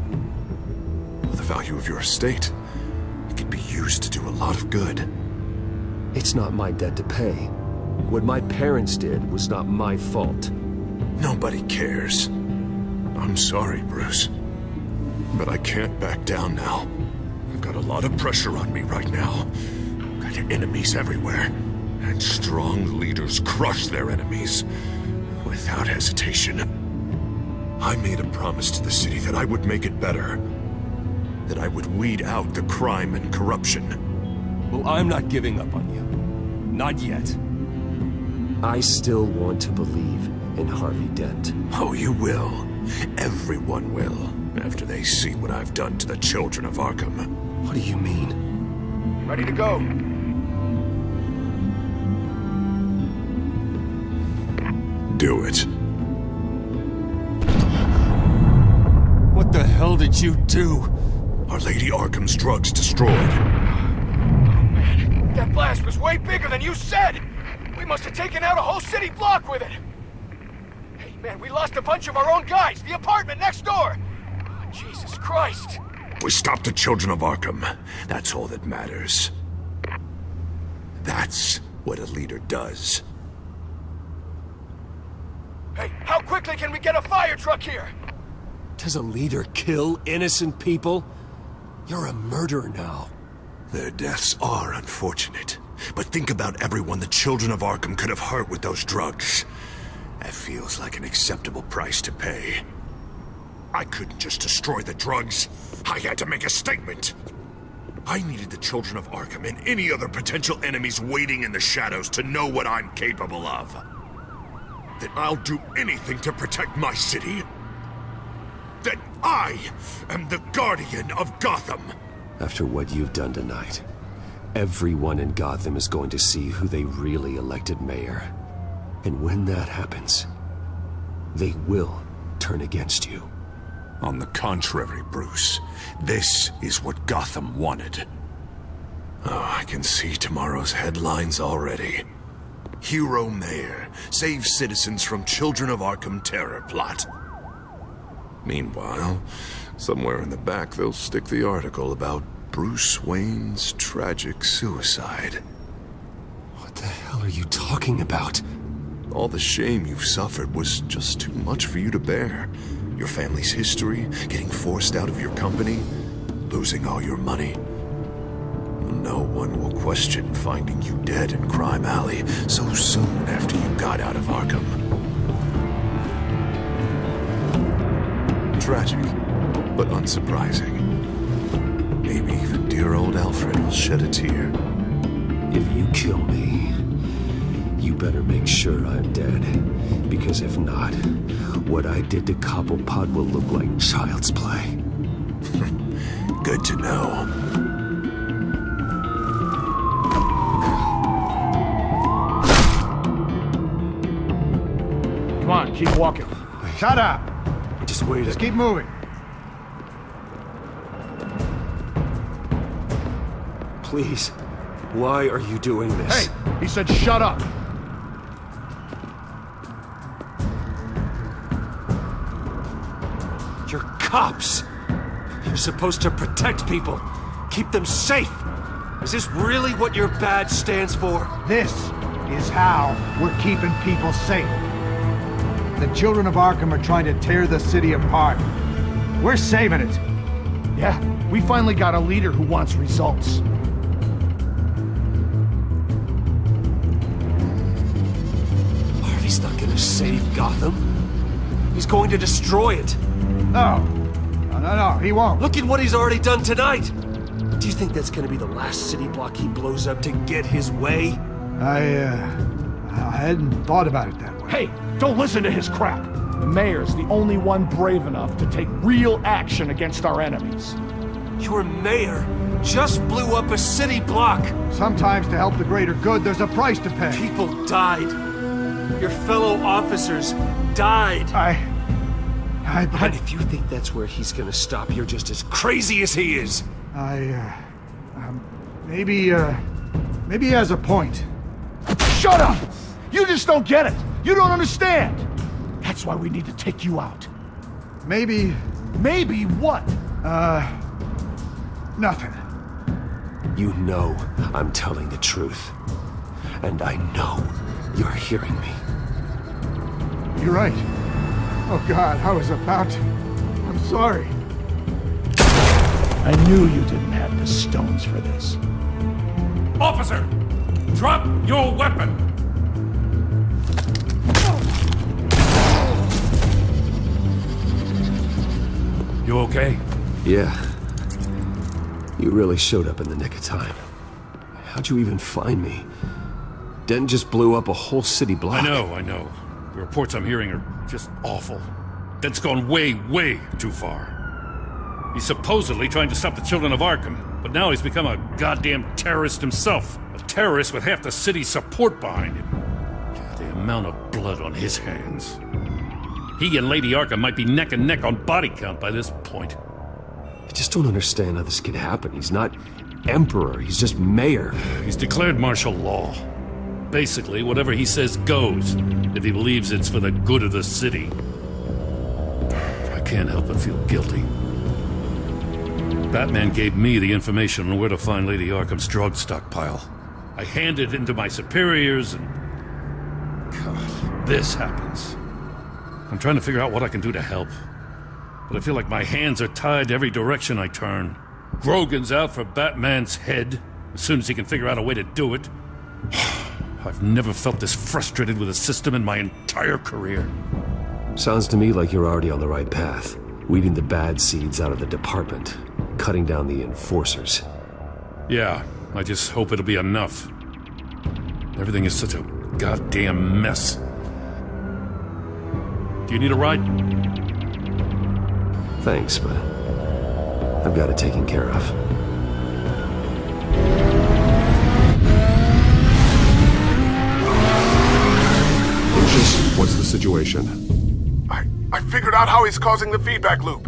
The value of your estate, it could be used to do a lot of good. It's not my debt to pay. What my parents did was not my fault. Nobody cares. I'm sorry, Bruce. But I can't back down now. I've got a lot of pressure on me right now. Got enemies everywhere. And strong leaders crush their enemies. Without hesitation. I made a promise to the city that I would make it better. That I would weed out the crime and corruption. Well, I'm not giving up on you. Not yet. I still want to believe in Harvey Dent. Oh, you will. Everyone will, after they see what I've done to the children of Arkham. What do you mean? Ready to go. Do it. What the hell did you do? Are Lady Arkham's drugs destroyed? Man, that blast was way bigger than you said! We must have taken out a whole city block with it! Hey man, we lost a bunch of our own guys! The apartment next door! Oh, Jesus Christ! We stopped the children of Arkham. That's all that matters. That's what a leader does. Hey, how quickly can we get a fire truck here? Does a leader kill innocent people? You're a murderer now. Their deaths are unfortunate. But think about everyone the children of Arkham could have hurt with those drugs. That feels like an acceptable price to pay. I couldn't just destroy the drugs. I had to make a statement. I needed the children of Arkham and any other potential enemies waiting in the shadows to know what I'm capable of. That I'll do anything to protect my city. That I am the Guardian of Gotham. After what you've done tonight, everyone in Gotham is going to see who they really elected mayor. And when that happens, they will turn against you. On the contrary, Bruce, this is what Gotham wanted. Oh, I can see tomorrow's headlines already. Hero Mayor saves citizens from Children of Arkham terror plot. Meanwhile, somewhere in the back they'll stick the article about Bruce Wayne's tragic suicide. What the hell are you talking about? All the shame you've suffered was just too much for you to bear. Your family's history, getting forced out of your company, losing all your money. No one will question finding you dead in Crime Alley so soon after you got out of Arkham. Tragic, but unsurprising. Maybe even dear old Alfred will shed a tear. If you kill me, you better make sure I'm dead. Because if not, what I did to Cobblepot will look like child's play. Good to know. Come on, keep walking. Shut up! Just wait. Just keep moving. Please, why are you doing this? Hey, he said shut up! You're cops! You're supposed to protect people, keep them safe! Is this really what your badge stands for? This is how we're keeping people safe. The children of Arkham are trying to tear the city apart. We're saving it. Yeah, we finally got a leader who wants results. Harvey's not gonna save Gotham. He's going to destroy it. No, he won't. Look at what he's already done tonight. Do you think that's gonna be the last city block he blows up to get his way? I hadn't thought about it that way. Hey, don't listen to his crap. The mayor's the only one brave enough to take real action against our enemies. Your mayor just blew up a city block. Sometimes to help the greater good, there's a price to pay. People died. Your fellow officers died. And if you think that's where he's gonna stop, you're just as crazy as he is. Maybe he has a point. Shut up! You just don't get it. You don't understand. That's why we need to take you out. Maybe... Maybe what? Nothing. You know I'm telling the truth. and I know you're hearing me. You're right. Oh God, I was about to. I'm sorry. I knew you didn't have the stones for this. Officer! Drop your weapon! You okay? Yeah. You really showed up in the nick of time. How'd you even find me? Denton just blew up a whole city block. I know. The reports I'm hearing are just awful. Denton's gone way, way too far. He's supposedly trying to stop the children of Arkham, but now he's become a goddamn terrorist himself. A terrorist with half the city's support behind him. The amount of blood on his hands. He and Lady Arkham might be neck and neck on body count by this point. I just don't understand how this could happen. He's not emperor, he's just mayor. He's declared martial law. Basically, whatever he says goes, if he believes it's for the good of the city. I can't help but feel guilty. Batman gave me the information on where to find Lady Arkham's drug stockpile. I handed it to my superiors and... God, this happens. I'm trying to figure out what I can do to help. But I feel like my hands are tied every direction I turn. Grogan's out for Batman's head, as soon as he can figure out a way to do it. I've never felt this frustrated with a system in my entire career. Sounds to me like you're already on the right path. Weeding the bad seeds out of the department. Cutting down the enforcers. Yeah, I just hope it'll be enough. Everything is such a goddamn mess. Do you need a ride? Thanks, but I've got it taken care of. Lucius, what's the situation? I figured out how he's causing the feedback loop.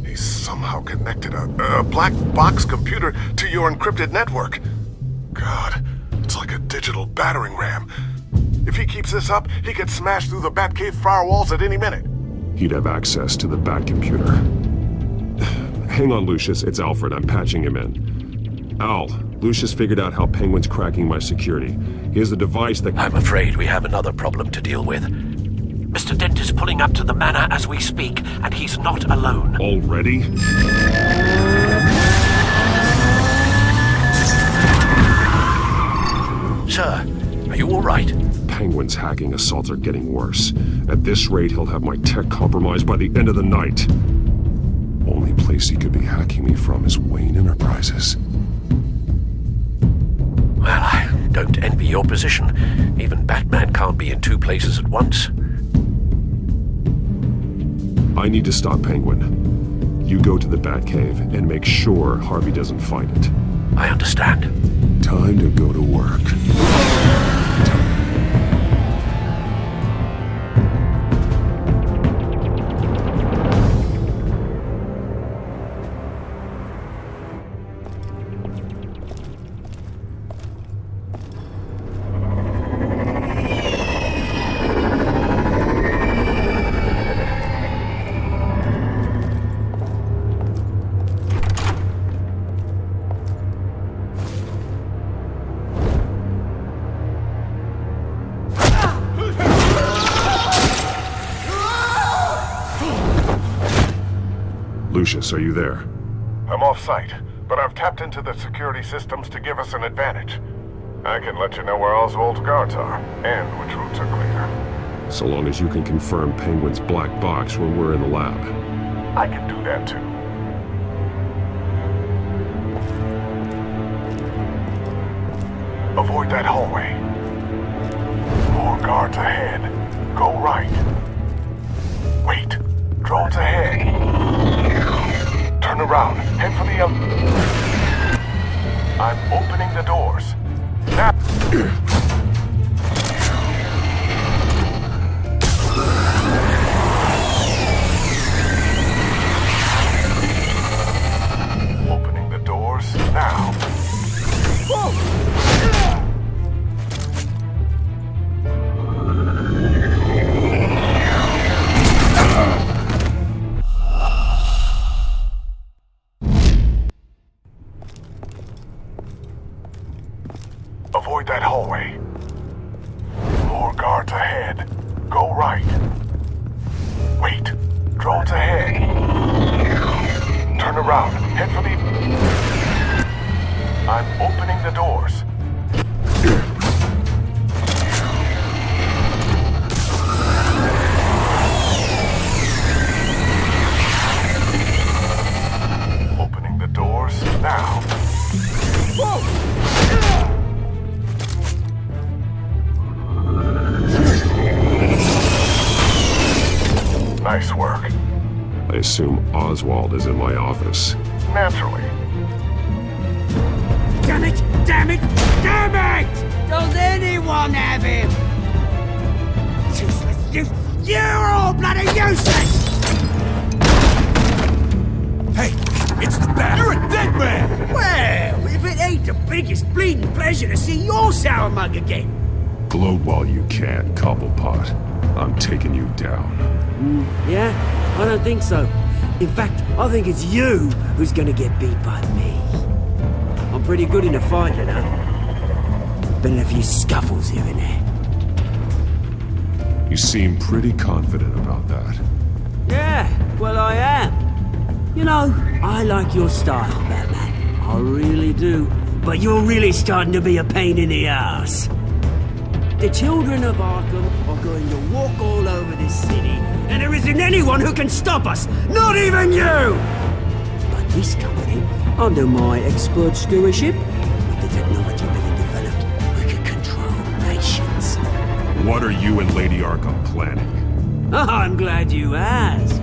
He's somehow connected a black box computer to your encrypted network. God, it's like a digital battering ram. If he keeps this up, he could smash through the Batcave firewalls at any minute. He'd have access to the Bat computer. Hang on, Lucius. It's Alfred. I'm patching him in. Al, Lucius figured out how Penguin's cracking my security. He has a device that... I'm afraid we have another problem to deal with. Mr. Dent is pulling up to the manor as we speak, and he's not alone. Already? Sir, are you all right? Penguin's hacking assaults are getting worse. At this rate, he'll have my tech compromised by the end of the night. Only place he could be hacking me from is Wayne Enterprises. Well, I don't envy your position. Even Batman can't be in two places at once. I need to stop Penguin. You go to the Batcave and make sure Harvey doesn't find it. I understand. Time to go to work. Lucius, are you there? I'm off-site, but I've tapped into the security systems to give us an advantage. I can let you know where Oswald's guards are, and which routes are clear. So long as you can confirm Penguin's black box when we're in the lab. I can do that too. Avoid that hallway. More guards ahead. Go right. Wait. Drones ahead. Turn around. Head for the I'm opening the doors. Now. Opening the doors now. Avoid that hallway. doors. Opening the doors now. Nice work. I assume Oswald is in my office. Naturally. Damn it! Damn it! Damn it! Does anyone have him? Useless! You're all bloody useless! Hey, it's the bat! You're a dead man! Well, if it ain't the biggest bleeding pleasure to see your sour mug again. Gloat while you can, Cobblepot. I'm taking you down. Yeah? I don't think so. In fact, I think it's you who's gonna get beat by me. I'm pretty good in a fight, you know. Been in a few scuffles here and there. You seem pretty confident about that. Yeah, well I am. You know, I like your style, Batman. I really do. But you're really starting to be a pain in the ass. The children of Arkham are going to walk all over this city, and there isn't anyone who can stop us, not even you! But this company, under my expert stewardship, with the technology being developed, we can control nations. What are you and Lady Arkham planning? Oh, I'm glad you asked.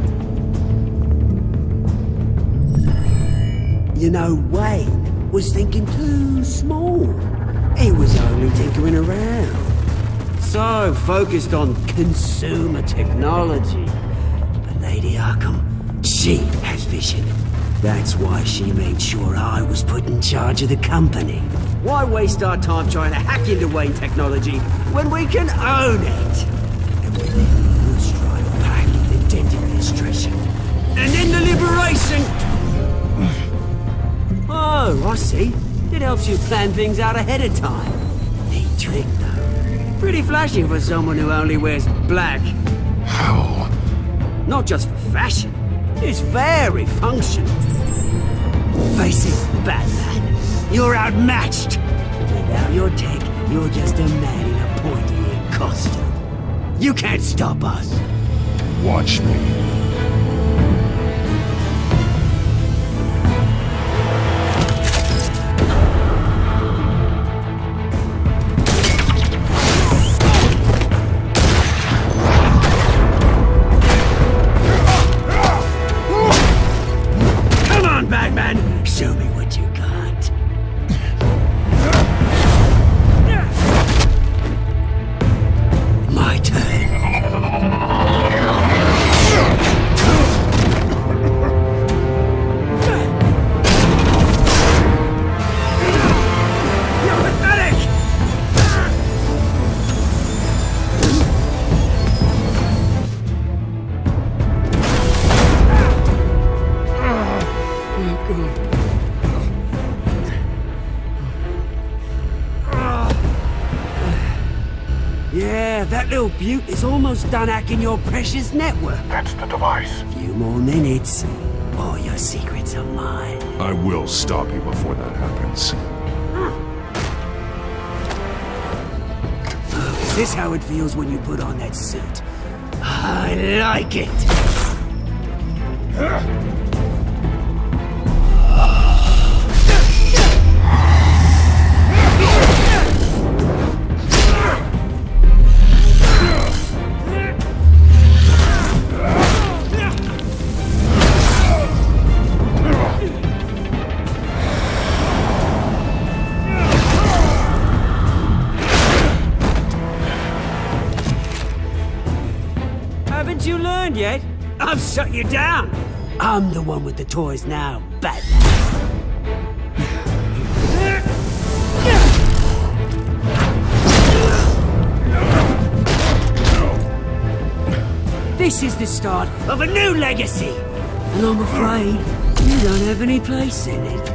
You know, Wayne was thinking too small. He was only tinkering around. So focused on consumer technology. But Lady Arkham, she has vision. That's why she made sure I was put in charge of the company. Why waste our time trying to hack into Wayne technology when we can own it? And we leave the loose trial back in Dent administration. And then the liberation... Oh, I see. It helps you plan things out ahead of time. Neat trick, though. Pretty flashy for someone who only wears black. How? Not just for fashion. It's very functional. Face it, Batman. You're outmatched. Without your tech, you're just a man in a pointy-eared costume. You can't stop us. Watch me. Show me what you got. My turn. You're pathetic! Yeah, that little beaut is almost done hacking your precious network. That's the device. Few more minutes. All your secrets are mine. I will stop you before that happens. Oh, is this how it feels when you put on that suit? I like it. Haven't you learned yet? I've shut you down. I'm the one with the toys now, Batman. This is the start of a new legacy, and I'm afraid you don't have any place in it.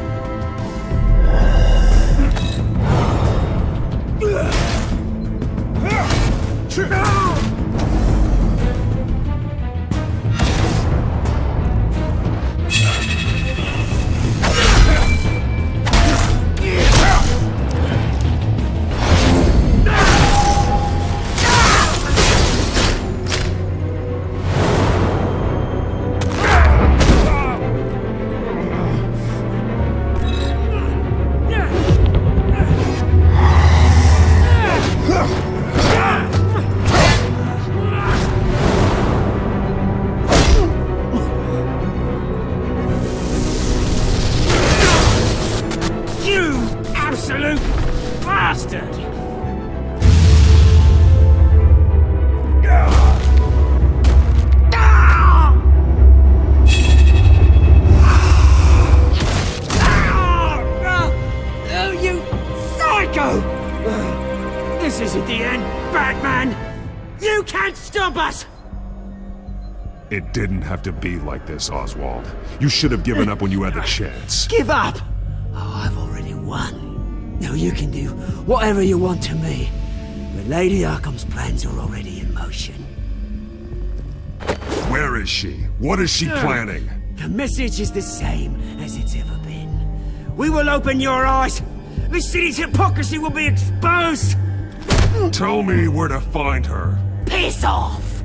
Batman! You can't stop us! It didn't have to be like this, Oswald. You should have given up when you had the chance. Give up! Oh, I've already won. Now you can do whatever you want to me. But Lady Arkham's plans are already in motion. Where is she? What is she planning? The message is the same as it's ever been. We will open your eyes. The city's hypocrisy will be exposed. Tell me where to find her. Piss off!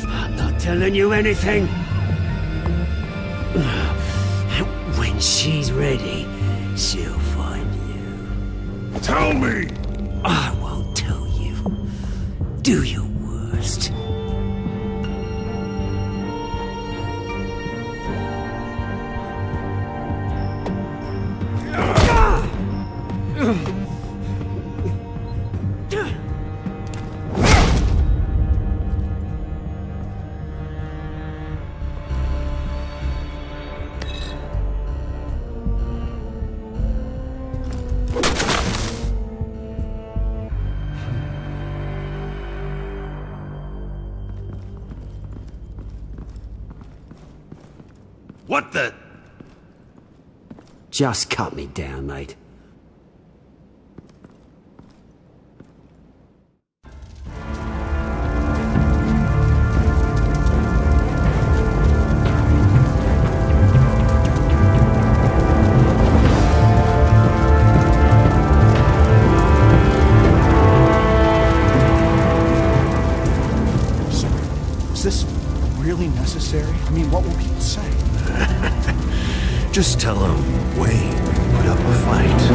I'm not telling you anything. When she's ready, she'll find you. Tell me! I won't tell you. Do your worst. What the? Just cut me down, mate. Is this really necessary? I mean, what will people say? Just tell him Wayne put up a fight.